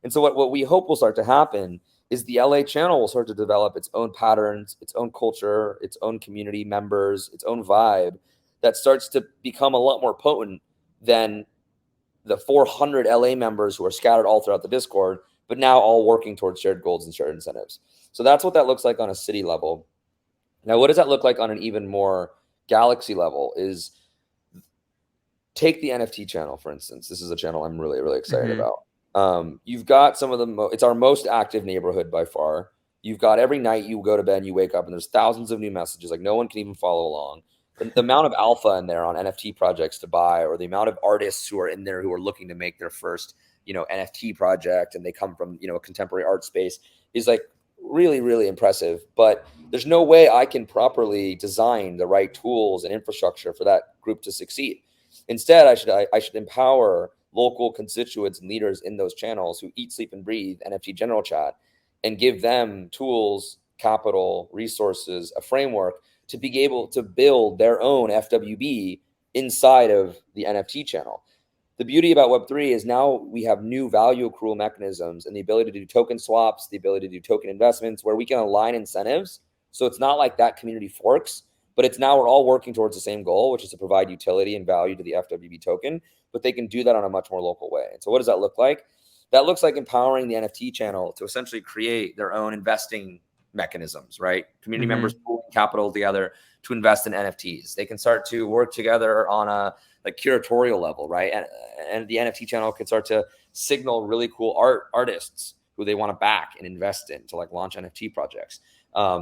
And so what we hope will start to happen is the LA channel will start to develop its own patterns, its own culture, its own community members, its own vibe that starts to become a lot more potent than the 400 LA members who are scattered all throughout the Discord, but now all working towards shared goals and shared incentives. So that's what that looks like on a city level. Now, what does that look like on an even more galaxy level is take the NFT channel, for instance. This is a channel I'm really, really excited about. You've got some of the it's our most active neighborhood by far. You've got every night you go to bed and you wake up and there's thousands of new messages. Like no one can even follow along. The amount of alpha in there on NFT projects to buy, or the amount of artists who are in there who are looking to make their first, NFT project, and they come from, a contemporary art space, is like really, really impressive. But there's no way I can properly design the right tools and infrastructure for that group to succeed. Instead, I should empower local constituents and leaders in those channels who eat, sleep, and breathe NFT general chat, and give them tools, capital, resources, a framework to be able to build their own FWB inside of the NFT channel. The beauty about Web3 is now we have new value accrual mechanisms and the ability to do token swaps, the ability to do token investments where we can align incentives. So it's not like that community forks, but it's now we're all working towards the same goal, which is to provide utility and value to the FWB token, but they can do that on a much more local way. And so what does that look like? That looks like empowering the NFT channel to essentially create their own investing mechanisms, right? Community members pulling capital together to invest in NFTs. They can start to work together on a like curatorial level, right? And the NFT channel can start to signal really cool artists who they want to back and invest in to like launch NFT projects.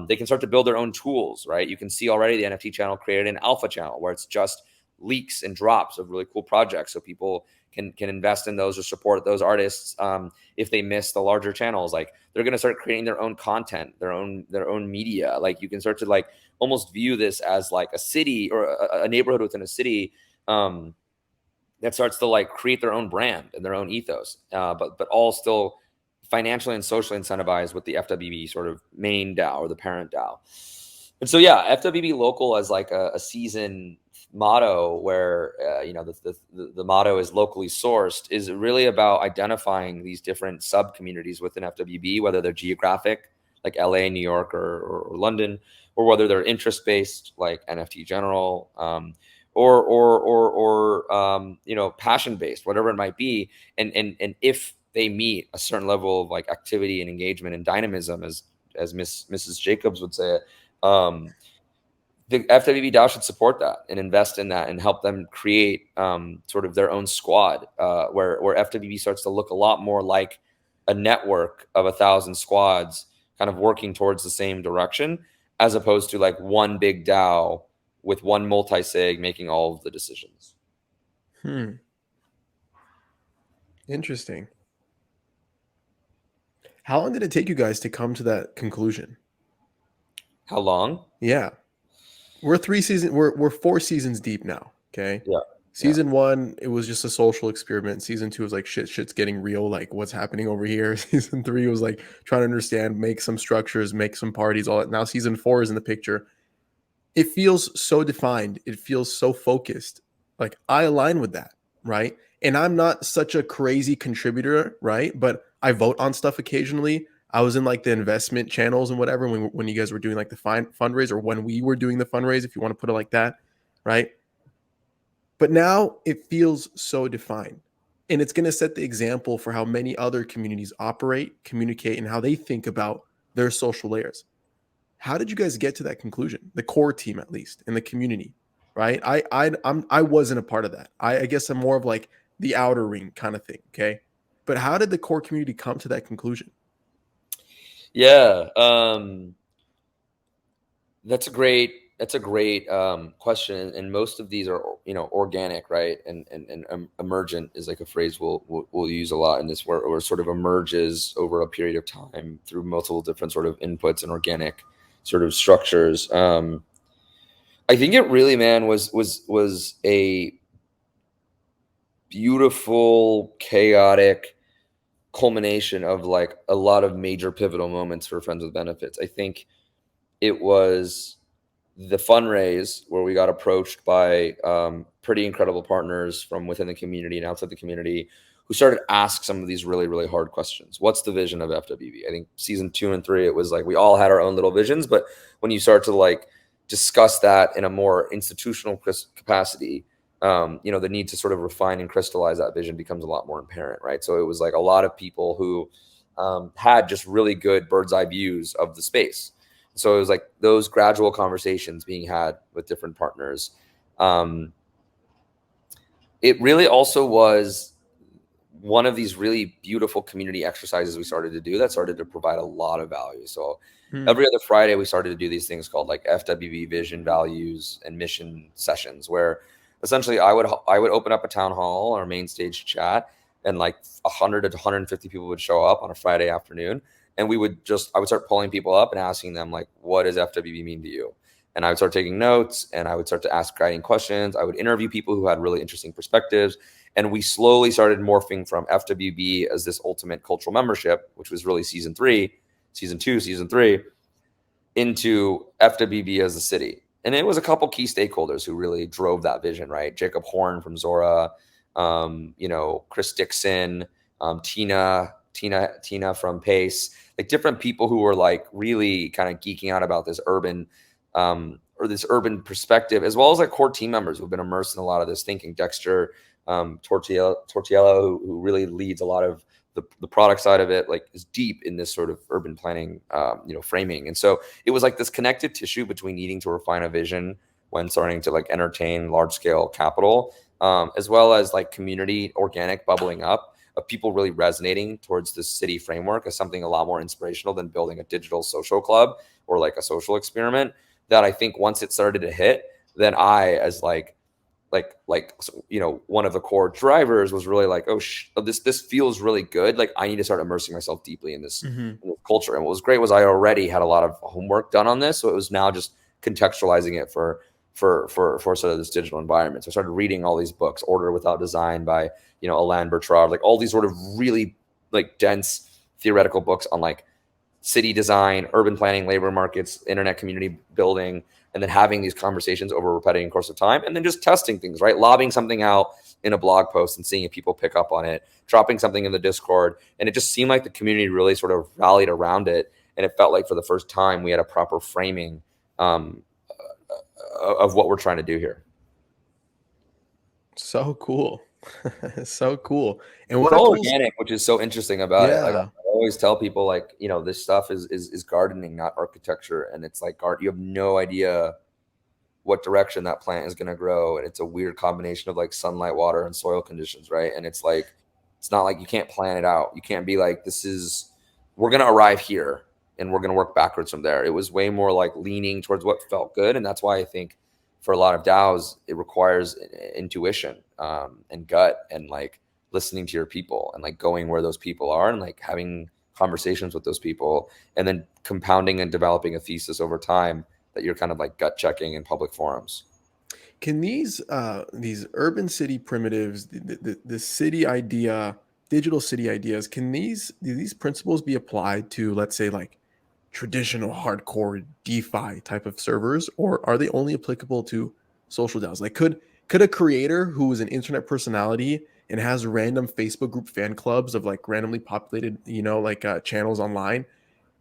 They can start to build their own tools, right? You can see already the NFT channel created an alpha channel where it's just leaks and drops of really cool projects, so people can invest in those or support those artists if they miss the larger channels. Like they're going to start creating their own content, their own media. Like you can start to like almost view this as like a city or a neighborhood within a city that starts to like create their own brand and their own ethos, but all still financially and socially incentivized with the FWB sort of main DAO or the parent DAO. And so, yeah, FWB local as like a season motto where, the motto is locally sourced is really about identifying these different sub communities within FWB, whether they're geographic like LA, New York, or London, or whether they're interest based like NFT General, or passion based, whatever it might be. And if they meet a certain level of like activity and engagement and dynamism, as Mrs. Jacobs would say it, the FWB DAO should support that and invest in that and help them create sort of their own squad, where FWB starts to look a lot more like a network of 1,000 squads kind of working towards the same direction, as opposed to like one big DAO with one multi-sig making all of the decisions. Interesting. How long did it take you guys to come to that conclusion? How long? Yeah. We're 4 seasons deep now. Okay. Yeah. Season 1, it was just a social experiment. Season 2 was like shit's getting real. Like what's happening over here. Season 3 was like trying to understand, make some structures, make some parties, all that. Now season 4 is in the picture. It feels so defined. It feels so focused. Like I align with that, right? And I'm not such a crazy contributor, right? But I vote on stuff occasionally. I was in like the investment channels and whatever when you guys were doing like the fundraise, or when we were doing the fundraise, if you want to put it like that, right? But now it feels so defined. And it's going to set the example for how many other communities operate, communicate, and how they think about their social layers. How did you guys get to that conclusion? The core team, at least, in the community, right? I wasn't a part of that. I guess I'm more of like the outer ring kind of thing. Okay. But how did the core community come to that conclusion? Yeah. That's a great question. And most of these are, organic, right? And emergent is like a phrase we'll use a lot in this, where sort of emerges over a period of time through multiple different sort of inputs and organic sort of structures. I think it really, man, was a beautiful, chaotic culmination of like a lot of major pivotal moments for Friends with Benefits. I think it was the fundraise where we got approached by pretty incredible partners from within the community and outside the community who started to ask some of these really, really hard questions. What's the vision of FWB? I think season 2 and 3, it was like we all had our own little visions, but when you start to like discuss that in a more institutional capacity, the need to sort of refine and crystallize that vision becomes a lot more apparent, right? So it was like a lot of people who had just really good bird's eye views of the space. So it was like those gradual conversations being had with different partners. It really also was one of these really beautiful community exercises we started to do that started to provide a lot of value. So every other Friday, we started to do these things called like FWB vision, values, and mission sessions, where essentially I would open up a town hall or main stage chat, and like 100 to 150 people would show up on a Friday afternoon. And I would start pulling people up and asking them like, what does FWB mean to you? And I would start taking notes, and I would start to ask guiding questions. I would interview people who had really interesting perspectives. And we slowly started morphing from FWB as this ultimate cultural membership, which was really season 2, season 3, into FWB as a city. And it was a couple key stakeholders who really drove that vision, right? Jacob Horn from Zora, Chris Dixon, Tina from Pace, like different people who were like really kind of geeking out about this urban or this urban perspective, as well as like core team members who've been immersed in a lot of this thinking. Dexter Tortiello, who really leads a lot of the product side of it, like is deep in this sort of urban planning, framing. And so it was like this connective tissue between needing to refine a vision when starting to like entertain large scale capital, as well as like community organic bubbling up of people really resonating towards the city framework as something a lot more inspirational than building a digital social club or like a social experiment. That I think once it started to hit, then I, as one of the core drivers was really like, this feels really good. Like I need to start immersing myself deeply in this, in this culture. And what was great was I already had a lot of homework done on this, so it was now just contextualizing it for sort of this digital environment. So I started reading all these books, Order Without Design by Alain Bertrand, like all these sort of really like dense theoretical books on like city design, urban planning, labor markets, internet community building, and then having these conversations over a repetitive course of time, and then just testing things, right? Lobbing something out in a blog post and seeing if people pick up on it, dropping something in the Discord. And it just seemed like the community really sort of rallied around it. And it felt like for the first time we had a proper framing of what we're trying to do here. So cool. So cool. And it's what all cool organic, which is so interesting about it. Like I always tell people, like, this stuff is gardening, not architecture. And it's like you have no idea what direction that plant is going to grow. And it's a weird combination of like sunlight, water, and soil conditions, right? And it's like, it's not like you can't plan it out. You can't be like, we're going to arrive here and we're going to work backwards from there. It was way more like leaning towards what felt good. And that's why I think for a lot of DAOs, it requires intuition and gut and like listening to your people and like going where those people are and like having conversations with those people and then compounding and developing a thesis over time that you're kind of like gut checking in public forums. Can these urban city primitives, the city idea, digital city ideas, do these principles be applied to, let's say, like traditional hardcore DeFi type of servers, or are they only applicable to social DAOs? Like could a creator who is an internet personality and has random Facebook group fan clubs of like randomly populated, channels online,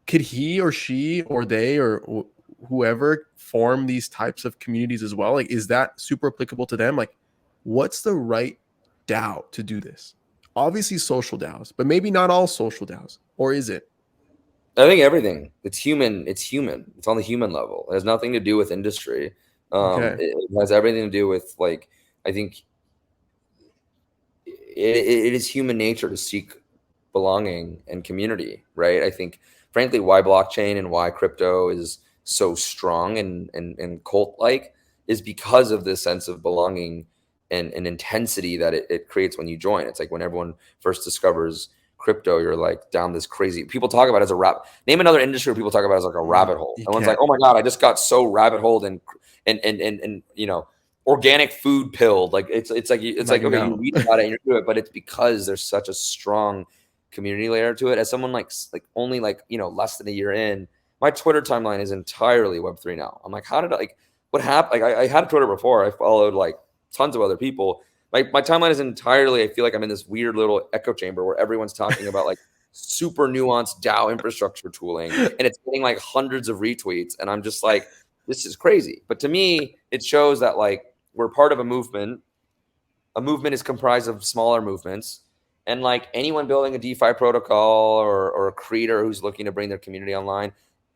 could he or she or they or whoever form these types of communities as well? Like, is that super applicable to them? Like, what's the right DAO to do this? Obviously social DAOs, but maybe not all social DAOs, or is it? I think everything. It's human. It's human. It's on the human level. It has nothing to do with industry. Okay. It has everything to do with like, I think it is human nature to seek belonging and community, right? I think, frankly, why blockchain and why crypto is so strong and cult-like is because of this sense of belonging and intensity that it creates when you join. It's like when everyone first discovers crypto, you're like down this crazy, people talk about it as a name another industry where people talk about it as like a rabbit hole. Everyone's like, oh my God, I just got so rabbit holed and organic food pilled. Like it's like okay, you read about it and you're through it, but it's because there's such a strong community layer to it. As someone like only less than a year in, my Twitter timeline is entirely Web3 now. I'm like, how did what happened? Like I had Twitter before. I followed like tons of other people. My timeline is entirely, I feel like I'm in this weird little echo chamber where everyone's talking about like super nuanced DAO infrastructure tooling, and it's getting like hundreds of retweets. And I'm just like, this is crazy. But to me, it shows that like we're part of a movement. A movement is comprised of smaller movements. And like anyone building a DeFi protocol or a creator who's looking to bring their community online,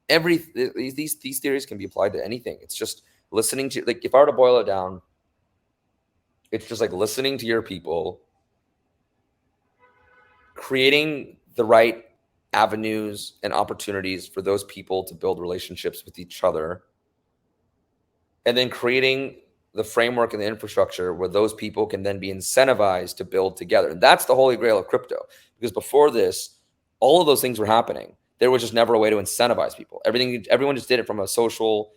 these theories can be applied to anything. It's just listening to, like, if I were to boil it down, it's just like listening to your people, creating the right avenues and opportunities for those people to build relationships with each other, and then creating the framework and the infrastructure where those people can then be incentivized to build together. And that's the holy grail of crypto. Because before this, all of those things were happening. There was just never a way to incentivize people. Everyone just did it from a social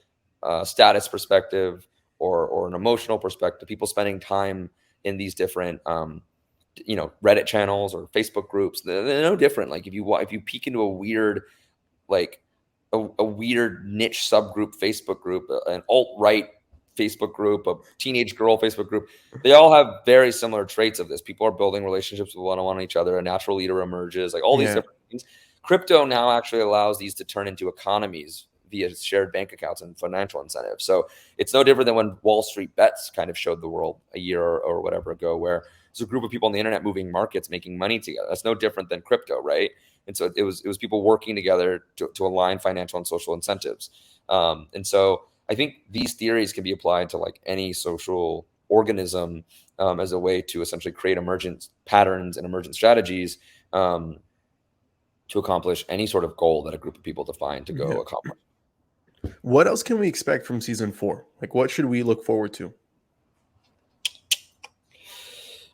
status perspective or an emotional perspective. People spending time in these different, Reddit channels or Facebook groups. They're no different. Like if you peek into a weird, like a weird niche subgroup Facebook group, an alt-right Facebook group, a teenage girl Facebook group, they all have very similar traits of this. People are building relationships with one each other. A natural leader emerges, like all these different things. Crypto now actually allows these to turn into economies via shared bank accounts and financial incentives. So it's no different than when Wall Street Bets kind of showed the world a year or whatever ago, where there's a group of people on the internet moving markets, making money together. That's no different than crypto, right? And so it was people working together to align financial and social incentives. And so I think these theories can be applied to like any social organism as a way to essentially create emergent patterns and emergent strategies to accomplish any sort of goal that a group of people define to go accomplish. What else can we expect from season 4? Like, what should we look forward to?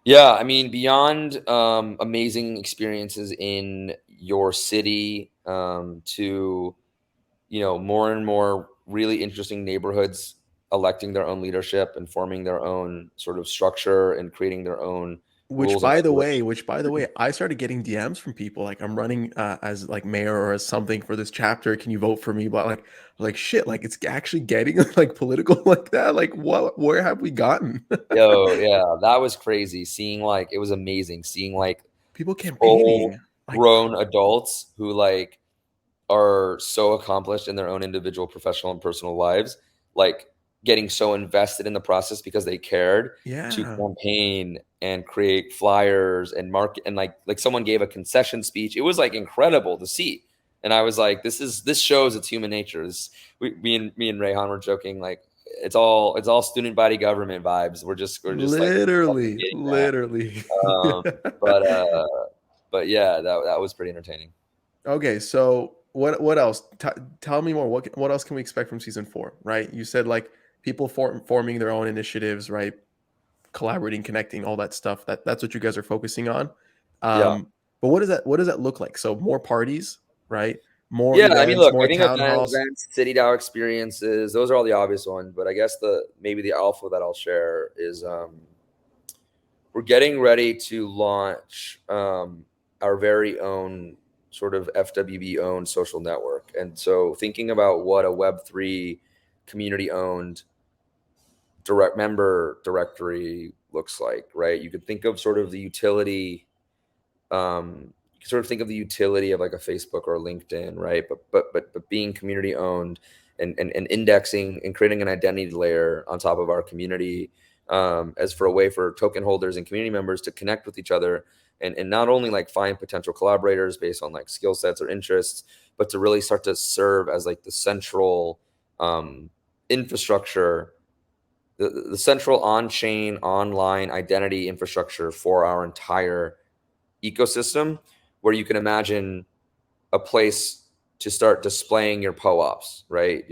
Yeah, I mean, beyond amazing experiences in your city, to more and more really interesting neighborhoods electing their own leadership and forming their own sort of structure and creating their own Which rules and by the way, regulations. which by the way, I started getting DMs from people like I'm running as like mayor or as something for this chapter. Can you vote for me? But like shit, like it's actually getting like political like that. Like what? Where have we gotten? Yo, yeah, that was crazy. Seeing like it was amazing seeing like People full campaigning. Like grown adults who like are so accomplished in their own individual professional and personal lives, like getting so invested in the process because they cared to yeah, campaign and create flyers and market, and like someone gave a concession speech. It was like incredible to see. And I was like, this shows it's human nature. Me and Rayhan were joking like it's all student body government vibes. We're just like literally, replicating that. literally. Um, but yeah, that was pretty entertaining. Okay, so what else? Tell me more. What else can we expect from season 4? Right? You said like people forming their own initiatives, right? Collaborating, connecting, all that stuff. That's what you guys are focusing on. Yeah. But what does that look like? So more parties, right? More Yeah, I mean, events, look, I more think town halls. events, city DAO experiences, those are all the obvious ones. But I guess maybe the alpha that I'll share is we're getting ready to launch our very own sort of FWB owned social network. And so thinking about what a Web3 community owned direct member directory looks like, right? You could think of sort of the utility, you can sort of think of the utility of like a Facebook or a LinkedIn, right? But being community owned and indexing and creating an identity layer on top of our community, as for a way for token holders and community members to connect with each other and not only like find potential collaborators based on like skill sets or interests, but to really start to serve as like the central infrastructure, the central on-chain online identity infrastructure for our entire ecosystem, where you can imagine a place to start displaying your POAPs, right?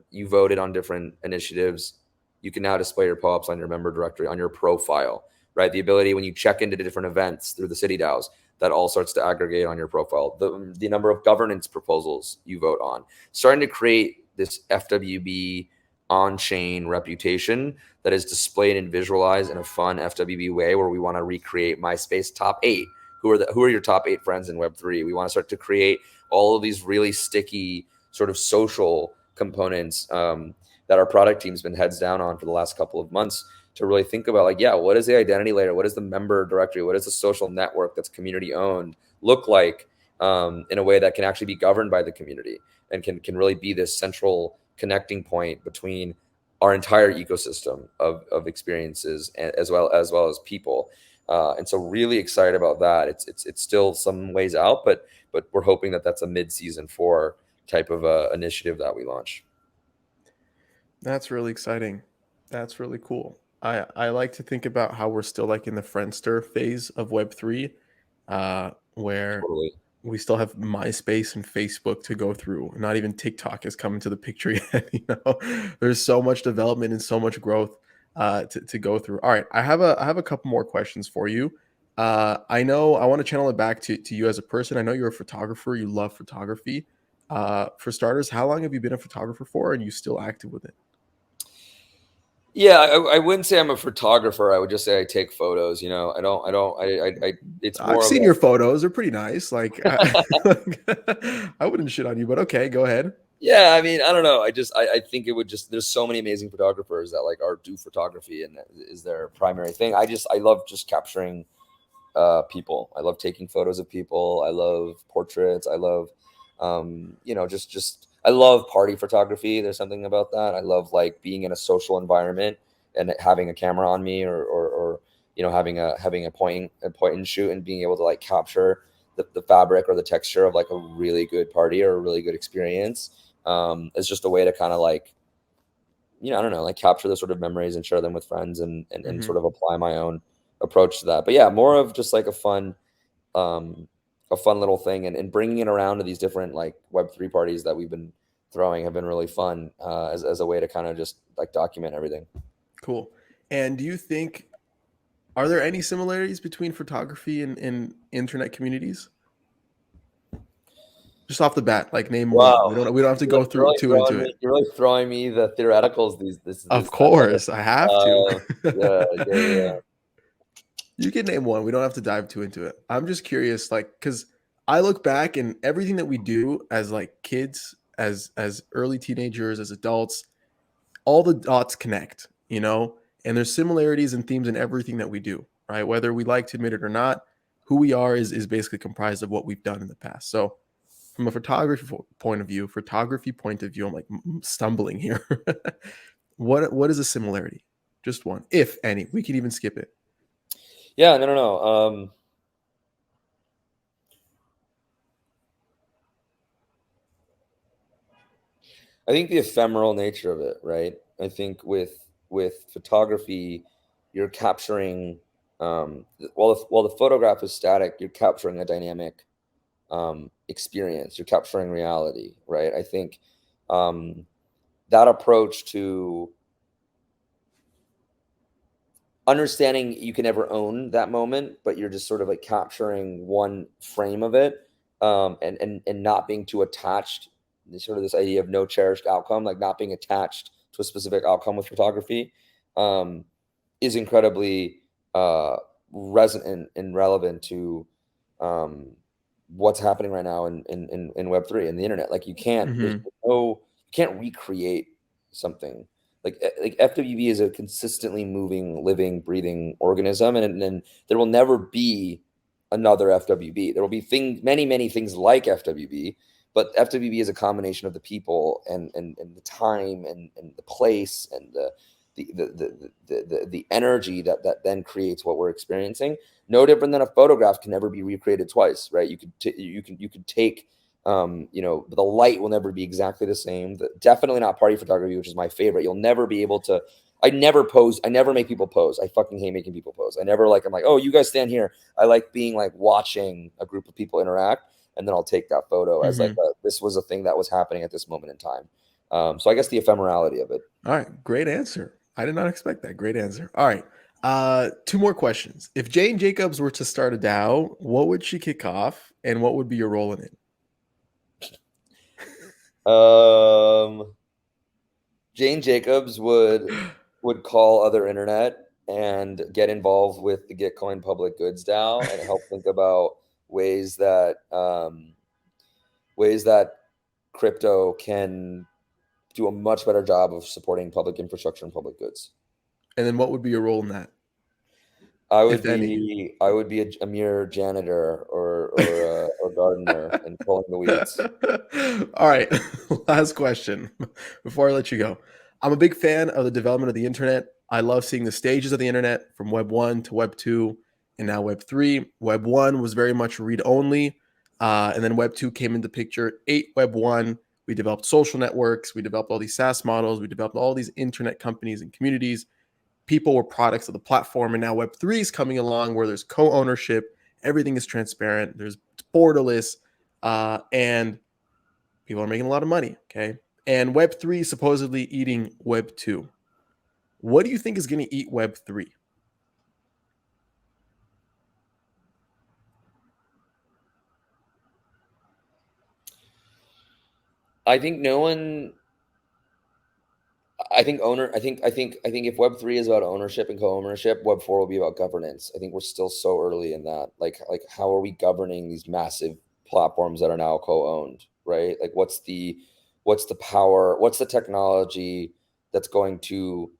You voted on different initiatives. You can now display your POAPs on your member directory, on your profile, right? The ability when you check into different events through the city DAOs, that all starts to aggregate on your profile. The number of governance proposals you vote on, starting to create this FWB on-chain reputation that is displayed and visualized in a fun FWB way, where we want to recreate MySpace top 8. Who are your top 8 friends in Web3? We want to start to create all of these really sticky sort of social components that our product team's been heads down on for the last couple of months, to really think about like, yeah, what is the identity layer? What is the member directory? What is the social network that's community owned look like, in a way that can actually be governed by the community and can really be this central connecting point between our entire ecosystem of experiences, as well as people. And so really excited about that. It's still some ways out, but we're hoping that that's a mid-season 4 type of initiative that we launch. That's really exciting. That's really cool. I like to think about how we're still like in the Friendster phase of Web3, where Totally. we still have MySpace and Facebook to go through. Not even TikTok has come into the picture yet. There's so much development and so much growth to go through. All right, I have a couple more questions for you. I know I want to channel it back to you as a person. I know you're a photographer. You love photography. For starters, how long have you been a photographer for, and you still active with it? Yeah, I wouldn't say I'm a photographer. I would just say I take photos. It's I've more of seen your photos; they're pretty nice. Like, I wouldn't shit on you, but okay, go ahead. yeah. I mean, I don't know. I think it would just, there's so many amazing photographers that like are do photography and that is their primary thing. I love just capturing people. I love taking photos of people. I love portraits. I love, just I love party photography. There's something about that. I love like being in a social environment and having a camera on me, or having a point and shoot, and being able to like capture the fabric or the texture of like a really good party or a really good experience. It's just a way to kind of like, I don't know, like capture those sort of memories and share them with friends, and Hmm. sort of apply my own approach to that. But yeah, more of just like um, a fun little thing, and bringing it around to these different like Web3 parties that we've been throwing have been really fun, as a way to kind of just like document everything. Cool. And do you think, are there any similarities between photography and internet communities? Just off the bat, like name one. We Wow, don't have to go through two into it. you're really throwing me the theoreticals Of this time. course, I have to. Yeah, yeah. You can name one. We don't have to dive too into it. I'm just curious, like, because I look back and everything that we do as like kids, as early teenagers, as adults, all the dots connect, and there's similarities and themes in everything that we do, right? Whether we like to admit it or not, who we are is basically comprised of what we've done in the past. So from a photography point of view, I'm like stumbling here. What is a similarity? Just one, if any. We could even skip it. Yeah, no, no, no. I think the ephemeral nature of it, right? I think with photography, you're capturing, while the photograph is static, you're capturing a dynamic experience. You're capturing reality, right? I think um, that approach to understanding you can never own that moment, but you're just sort of like capturing one frame of it, and not being too attached. Sort of this idea of no cherished outcome, like not being attached to a specific outcome with photography, um, is incredibly resonant and relevant to um, what's happening right now in Web3 and the internet. Like Hmm. you can't recreate something. Like FWB is a consistently moving, living, breathing organism, and there will never be another FWB. There will be many things like FWB, but FWB is a combination of the people and the time and the place and the energy that then creates what we're experiencing. No different than a photograph can never be recreated twice, right? You could take, the light will never be exactly the same. Definitely not party photography, which is my favorite. You'll never be able to. I never pose. I never make people pose. I fucking hate making people pose. I never like. I'm like, oh, you guys stand here. I like being like watching a group of people interact, and then I'll take that photo as like Hmm. this was a thing that was happening at this moment in time. So I guess the ephemerality of it. All right, great answer. I did not expect that. Great answer. All right. Two more questions. If Jane Jacobs were to start a DAO, what would she kick off and what would be your role in it? Um, Jane Jacobs would call other internet and get involved with the Gitcoin Public Goods DAO and help think about ways that ways that crypto can do a much better job of supporting public infrastructure and public goods. And then what would be your role in that, if any? I would be a mere janitor or gardener and pulling the weeds. All right. Last question before I let you go. I'm a big fan of the development of the internet. I love seeing the stages of the internet from Web 1 to Web 2 and now Web 3. Web 1 was very much read only. And then Web 2 came into picture. 8 Web 1. We developed social networks. We developed all these SaaS models. We developed all these internet companies and communities. People were products of the platform. And now Web3 is coming along where there's co ownership. Everything is transparent. There's borderless. And people are making a lot of money. Okay. And Web3 is supposedly eating Web2. What do you think is going to eat Web3? I think no one I think if Web3 is about ownership and co-ownership, Web4 will be about governance. I think we're still so early in that. Like how are we governing these massive platforms that are now co-owned, right? Like what's the power, what's the technology that's going to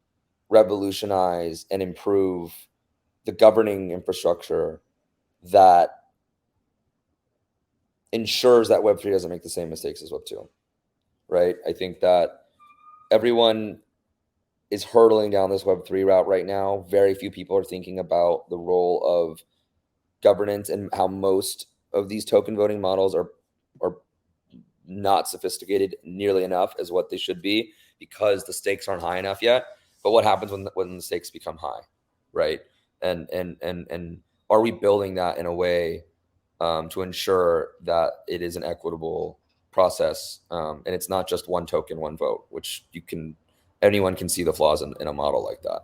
revolutionize and improve the governing infrastructure that ensures that Web3 doesn't make the same mistakes as Web2. right? I think that everyone is hurtling down this Web3 route right now. Very few people are thinking about the role of governance and how most of these token voting models are not sophisticated nearly enough as what they should be, because the stakes aren't high enough yet. But what happens when the stakes become high, right? And are we building that in a way to ensure that it is an equitable process, and it's not just one token, one vote, which anyone can see the flaws in a model like that.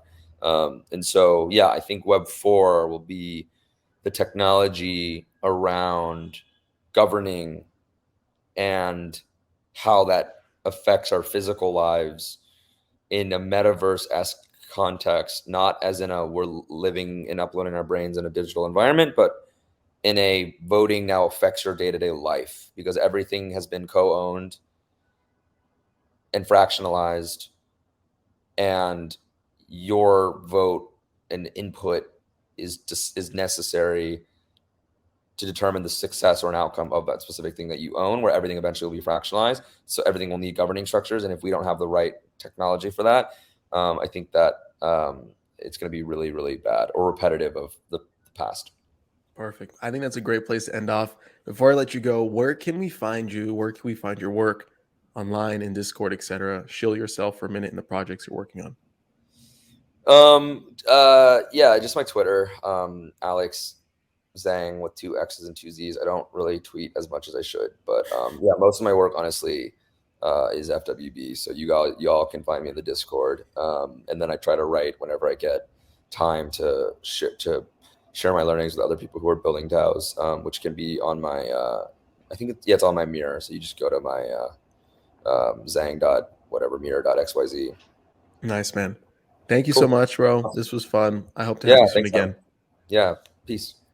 And so, yeah, I think Web4 will be the technology around governing and how that affects our physical lives in a metaverse-esque context, not as in a we're living and uploading our brains in a digital environment, but in a voting now affects your day-to-day life, because everything has been co-owned and fractionalized, and your vote and input is necessary to determine the success or an outcome of that specific thing that you own, where everything eventually will be fractionalized. So everything will need governing structures. And if we don't have the right technology for that, I think that it's going to be really, really bad or repetitive of the past. Perfect. I think that's a great place to end off. Before I let you go, where can we find you? Where can we find your work online, in Discord, etc.? Shill yourself for a minute in the projects you're working on. Yeah, just my Twitter, Alex Zhang with 2 X's and 2 Z's. I don't really tweet as much as I should, but yeah, most of my work honestly is FWB. So y'all can find me in the Discord, and then I try to write whenever I get time to share my learnings with other people who are building DAOs, which can be on my I think it's on my mirror. So you just go to my Zhang dot whatever mirror dot xyz. Nice, man. Thank you so Cool. much, bro. This was fun. I hope to have Yeah, you soon thanks, man. again. Yeah, peace.